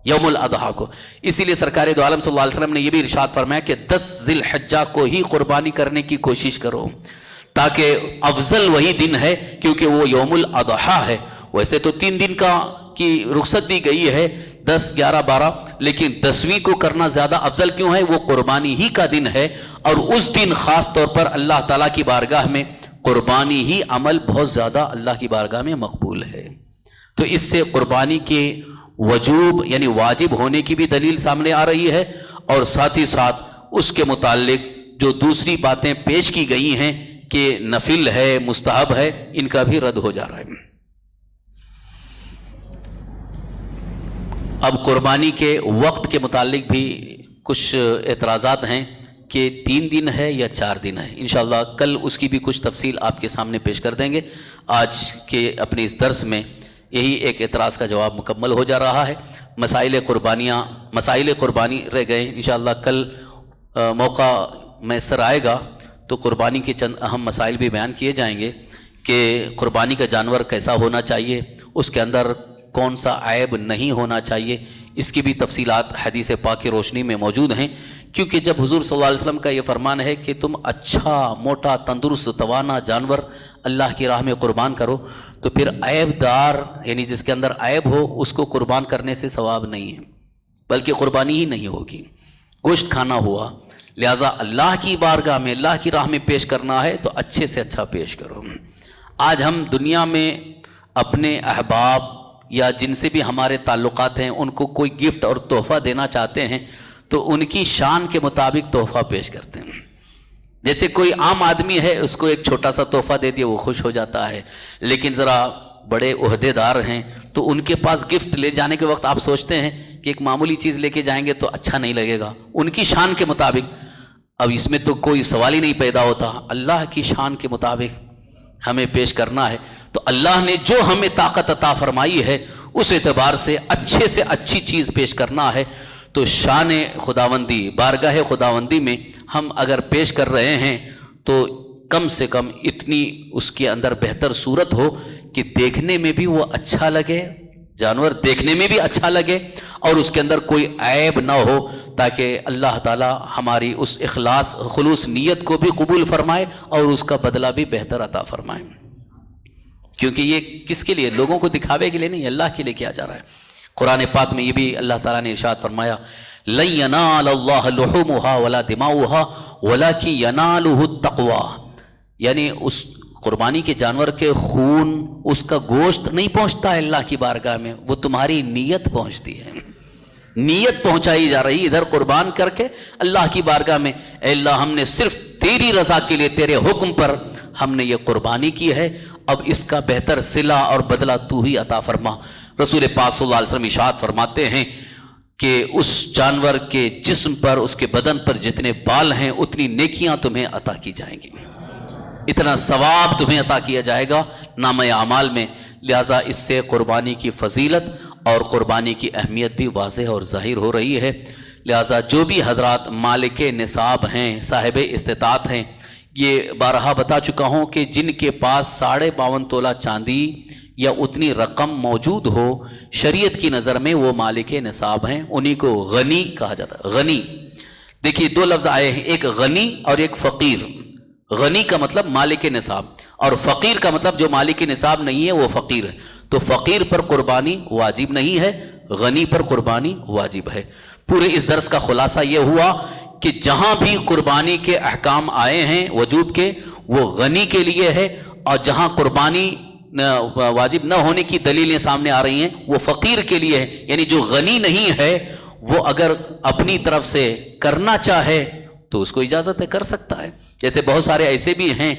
یوم الاضحیٰ کو. اسی لیے سرکار دو عالم صلی اللہ علیہ وسلم نے یہ بھی ارشاد فرمایا کہ 10 ذی الحجہ کو ہی قربانی کرنے کی کوشش کرو، تاکہ افضل وہی دن ہے کیونکہ وہ یوم الاضحیٰ ہے. ویسے تو 3 دن کی رخصت دی گئی ہے، 10، 11، 12، لیکن 10ویں کو کرنا زیادہ افضل کیوں ہے؟ وہ قربانی ہی کا دن ہے، اور اس دن خاص طور پر اللہ تعالیٰ کی بارگاہ میں قربانی ہی عمل بہت زیادہ اللہ کی بارگاہ میں مقبول ہے. تو اس سے قربانی کے وجوب یعنی واجب ہونے کی بھی دلیل سامنے آ رہی ہے، اور ساتھ ہی ساتھ اس کے متعلق جو دوسری باتیں پیش کی گئی ہیں کہ نفل ہے، مستحب ہے، ان کا بھی رد ہو جا رہا ہے. اب قربانی کے وقت کے متعلق بھی کچھ اعتراضات ہیں کہ 3 دن ہے یا 4 دن ہے. انشاءاللہ کل اس کی بھی کچھ تفصیل آپ کے سامنے پیش کر دیں گے. آج کے اپنے اس درس میں یہی ایک اعتراض کا جواب مکمل ہو جا رہا ہے. مسائل قربانی رہ گئے. انشاءاللہ کل موقع میسر آئے گا تو قربانی کے چند اہم مسائل بھی بیان کیے جائیں گے کہ قربانی کا جانور کیسا ہونا چاہیے، اس کے اندر کون سا عیب نہیں ہونا چاہیے. اس کی بھی تفصیلات حدیث پاک کی روشنی میں موجود ہیں، کیونکہ جب حضور صلی اللہ علیہ وسلم کا یہ فرمان ہے کہ تم اچھا موٹا تندرست توانا جانور اللہ کی راہ میں قربان کرو، تو پھر عیب دار یعنی جس کے اندر عیب ہو اس کو قربان کرنے سے ثواب نہیں ہے، بلکہ قربانی ہی نہیں ہوگی. گوشت کھانا ہوا، لہٰذا اللہ کی بارگاہ میں اللہ کی راہ میں پیش کرنا ہے تو اچھے سے اچھا پیش کرو. آج ہم دنیا میں اپنے احباب یا جن سے بھی ہمارے تعلقات ہیں ان کو کوئی گفٹ اور تحفہ دینا چاہتے ہیں تو ان کی شان کے مطابق تحفہ پیش کرتے ہیں. جیسے کوئی عام آدمی ہے، اس کو ایک چھوٹا سا تحفہ دے دیا وہ خوش ہو جاتا ہے، لیکن ذرا بڑے عہدے دار ہیں تو ان کے پاس گفٹ لے جانے کے وقت آپ سوچتے ہیں کہ ایک معمولی چیز لے کے جائیں گے تو اچھا نہیں لگے گا. ان کی شان کے مطابق، اب اس میں تو کوئی سوال ہی نہیں پیدا ہوتا، اللہ کی شان کے مطابق ہمیں پیش کرنا ہے. تو اللہ نے جو ہمیں طاقت عطا فرمائی ہے اس اعتبار سے اچھے سے اچھی چیز پیش کرنا ہے. تو شان خداوندی، بارگاہ خداوندی میں ہم اگر پیش کر رہے ہیں تو کم سے کم اتنی اس کے اندر بہتر صورت ہو کہ دیکھنے میں بھی وہ اچھا لگے، جانور دیکھنے میں بھی اچھا لگے، اور اس کے اندر کوئی عیب نہ ہو، تاکہ اللہ تعالی ہماری اس اخلاص خلوص نیت کو بھی قبول فرمائے اور اس کا بدلہ بھی بہتر عطا فرمائے. کیونکہ یہ کس کے لیے؟ لوگوں کو دکھاوے کے لیے نہیں، اللہ کے لیے کیا جا رہا ہے. قرآن پاک میں یہ بھی اللہ تعالیٰ نے ارشاد فرمایا لَن يَنَالَ اللَّهَ لُحُومُهَا وَلَا دِمَاؤُهَا وَلَكِن يَنَالُهُ التَّقْوَى. یعنی اس قربانی کے جانور کے خون، اس کا گوشت نہیں پہنچتا ہے اللہ کی بارگاہ میں، وہ تمہاری نیت پہنچتی ہے. نیت پہنچائی جا رہی ادھر قربان کر کے اللہ کی بارگاہ میں. اے اللہ، ہم نے صرف تیری رضا کے لیے، تیرے حکم پر ہم نے یہ قربانی کی ہے، اب اس کا بہتر صلہ اور بدلہ تو ہی عطا فرما. رسول پاک صلی اللہ علیہ وسلم ارشاد فرماتے ہیں کہ اس جانور کے جسم پر، اس کے بدن پر جتنے بال ہیں اتنی نیکیاں تمہیں عطا کی جائیں گی، اتنا ثواب تمہیں عطا کیا جائے گا نامہ اعمال میں. لہٰذا اس سے قربانی کی فضیلت اور قربانی کی اہمیت بھی واضح اور ظاہر ہو رہی ہے. لہٰذا جو بھی حضرات مالک نصاب ہیں، صاحب استطاعت ہیں، یہ بارہا بتا چکا ہوں کہ جن کے پاس 52.5 تولہ چاندی یا اتنی رقم موجود ہو، شریعت کی نظر میں وہ مالک نصاب ہیں، انہی کو غنی کہا جاتا ہے. غنی، دیکھیے 2 لفظ آئے ہیں، ایک غنی اور ایک فقیر. غنی کا مطلب مالک نصاب، اور فقیر کا مطلب جو مالک نصاب نہیں ہے وہ فقیر ہے. تو فقیر پر قربانی واجب نہیں ہے، غنی پر قربانی واجب ہے. پورے اس درس کا خلاصہ یہ ہوا کہ جہاں بھی قربانی کے احکام آئے ہیں وجوب کے، وہ غنی کے لیے ہے، اور جہاں قربانی واجب نہ ہونے کی دلیلیں سامنے آ رہی ہیں وہ فقیر کے لیے ہے. یعنی جو غنی نہیں ہے وہ اگر اپنی طرف سے کرنا چاہے تو اس کو اجازت ہے، کر سکتا ہے. جیسے بہت سارے ایسے بھی ہیں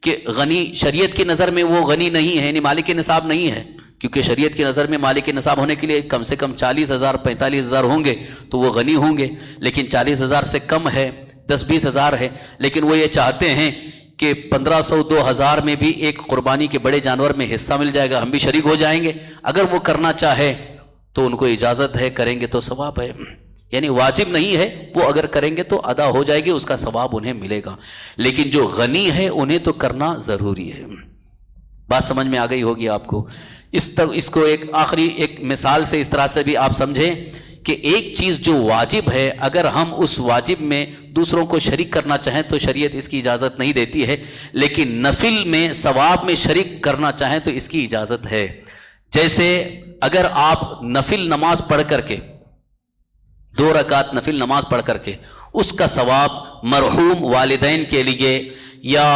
کہ غنی شریعت کی نظر میں وہ غنی نہیں ہے، یعنی مالک نصاب نہیں ہے، کیونکہ شریعت کی نظر میں مالک نصاب ہونے کے لیے کم سے کم 40,000 45,000 ہوں گے تو وہ غنی ہوں گے. لیکن 40,000 سے کم ہے، 10-20 ہزار ہے، لیکن وہ یہ چاہتے ہیں کہ 1500-2000 میں بھی ایک قربانی کے بڑے جانور میں حصہ مل جائے گا، ہم بھی شریک ہو جائیں گے، اگر وہ کرنا چاہے تو ان کو اجازت ہے، کریں گے تو ثواب ہے، یعنی واجب نہیں ہے، وہ اگر کریں گے تو ادا ہو جائے گی، اس کا ثواب انہیں ملے گا، لیکن جو غنی ہے انہیں تو کرنا ضروری ہے۔ بات سمجھ میں آ گئی ہوگی آپ کو۔ اس کو ایک آخری ایک مثال سے اس طرح سے بھی آپ سمجھیں کہ ایک چیز جو واجب ہے، اگر ہم اس واجب میں دوسروں کو شریک کرنا چاہیں تو شریعت اس کی اجازت نہیں دیتی ہے، لیکن نفل میں ثواب میں شریک کرنا چاہیں تو اس کی اجازت ہے۔ جیسے اگر آپ نفل نماز پڑھ کر کے 2 رکعت نفل نماز پڑھ کر کے اس کا ثواب مرحوم والدین کے لیے یا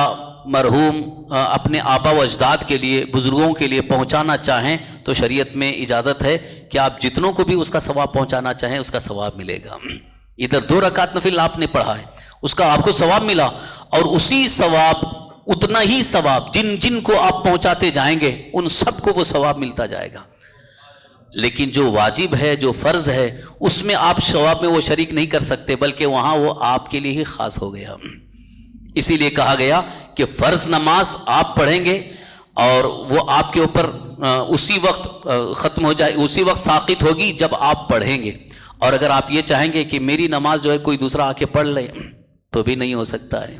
مرحوم اپنے آبا و اجداد کے لیے، بزرگوں کے لیے پہنچانا چاہیں تو شریعت میں اجازت ہے کہ آپ جتنوں کو بھی اس کا ثواب پہنچانا چاہیں اس کا ثواب ملے گا۔ ادھر 2 رکعت نفل آپ نے پڑھا ہے، اس کا آپ کو ثواب ملا، اور اسی ثواب اتنا ہی ثواب جن جن کو آپ پہنچاتے جائیں گے ان سب کو وہ ثواب ملتا جائے گا۔ لیکن جو واجب ہے، جو فرض ہے، اس میں آپ ثواب میں وہ شریک نہیں کر سکتے، بلکہ وہاں وہ آپ کے لیے ہی خاص ہو گیا۔ اسی لیے کہا گیا کہ فرض نماز آپ پڑھیں گے اور وہ آپ کے اوپر اسی وقت ختم ہو جائے، اسی وقت ساقط ہوگی جب آپ پڑھیں گے، اور اگر آپ یہ چاہیں گے کہ میری نماز جو ہے کوئی دوسرا آ کے پڑھ لے تو بھی نہیں ہو سکتا ہے۔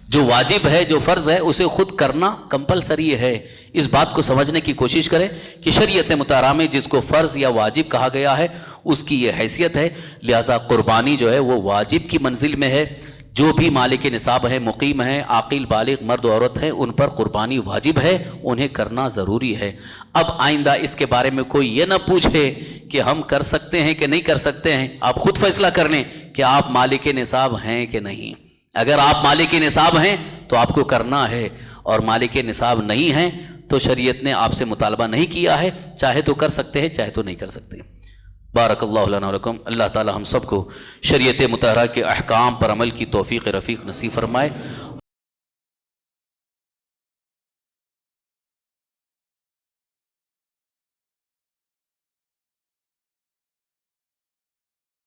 جو واجب ہے، جو فرض ہے، اسے خود کرنا کمپلسری ہے۔ اس بات کو سمجھنے کی کوشش کریں کہ شریعت مطہرہ میں جس کو فرض یا واجب کہا گیا ہے اس کی یہ حیثیت ہے، لہذا قربانی جو ہے وہ واجب کی منزل میں ہے۔ جو بھی مالک نصاب ہے، مقیم ہیں، عاقل بالغ مرد و عورت ہیں، ان پر قربانی واجب ہے، انہیں کرنا ضروری ہے۔ اب آئندہ اس کے بارے میں کوئی یہ نہ پوچھے کہ ہم کر سکتے ہیں کہ نہیں کر سکتے ہیں، آپ خود فیصلہ کر لیں کہ آپ مالک نصاب ہیں کہ نہیں۔ اگر آپ مالک نصاب ہیں تو آپ کو کرنا ہے، اور مالک نصاب نہیں ہیں تو شریعت نے آپ سے مطالبہ نہیں کیا ہے، چاہے تو کر سکتے ہیں، چاہے تو نہیں کر سکتے۔ بارک اللہ لنا ولکم۔ اللہ تعالی ہم سب کو شریعت مطہرہ کے احکام پر عمل کی توفیق رفیق نصیب فرمائے۔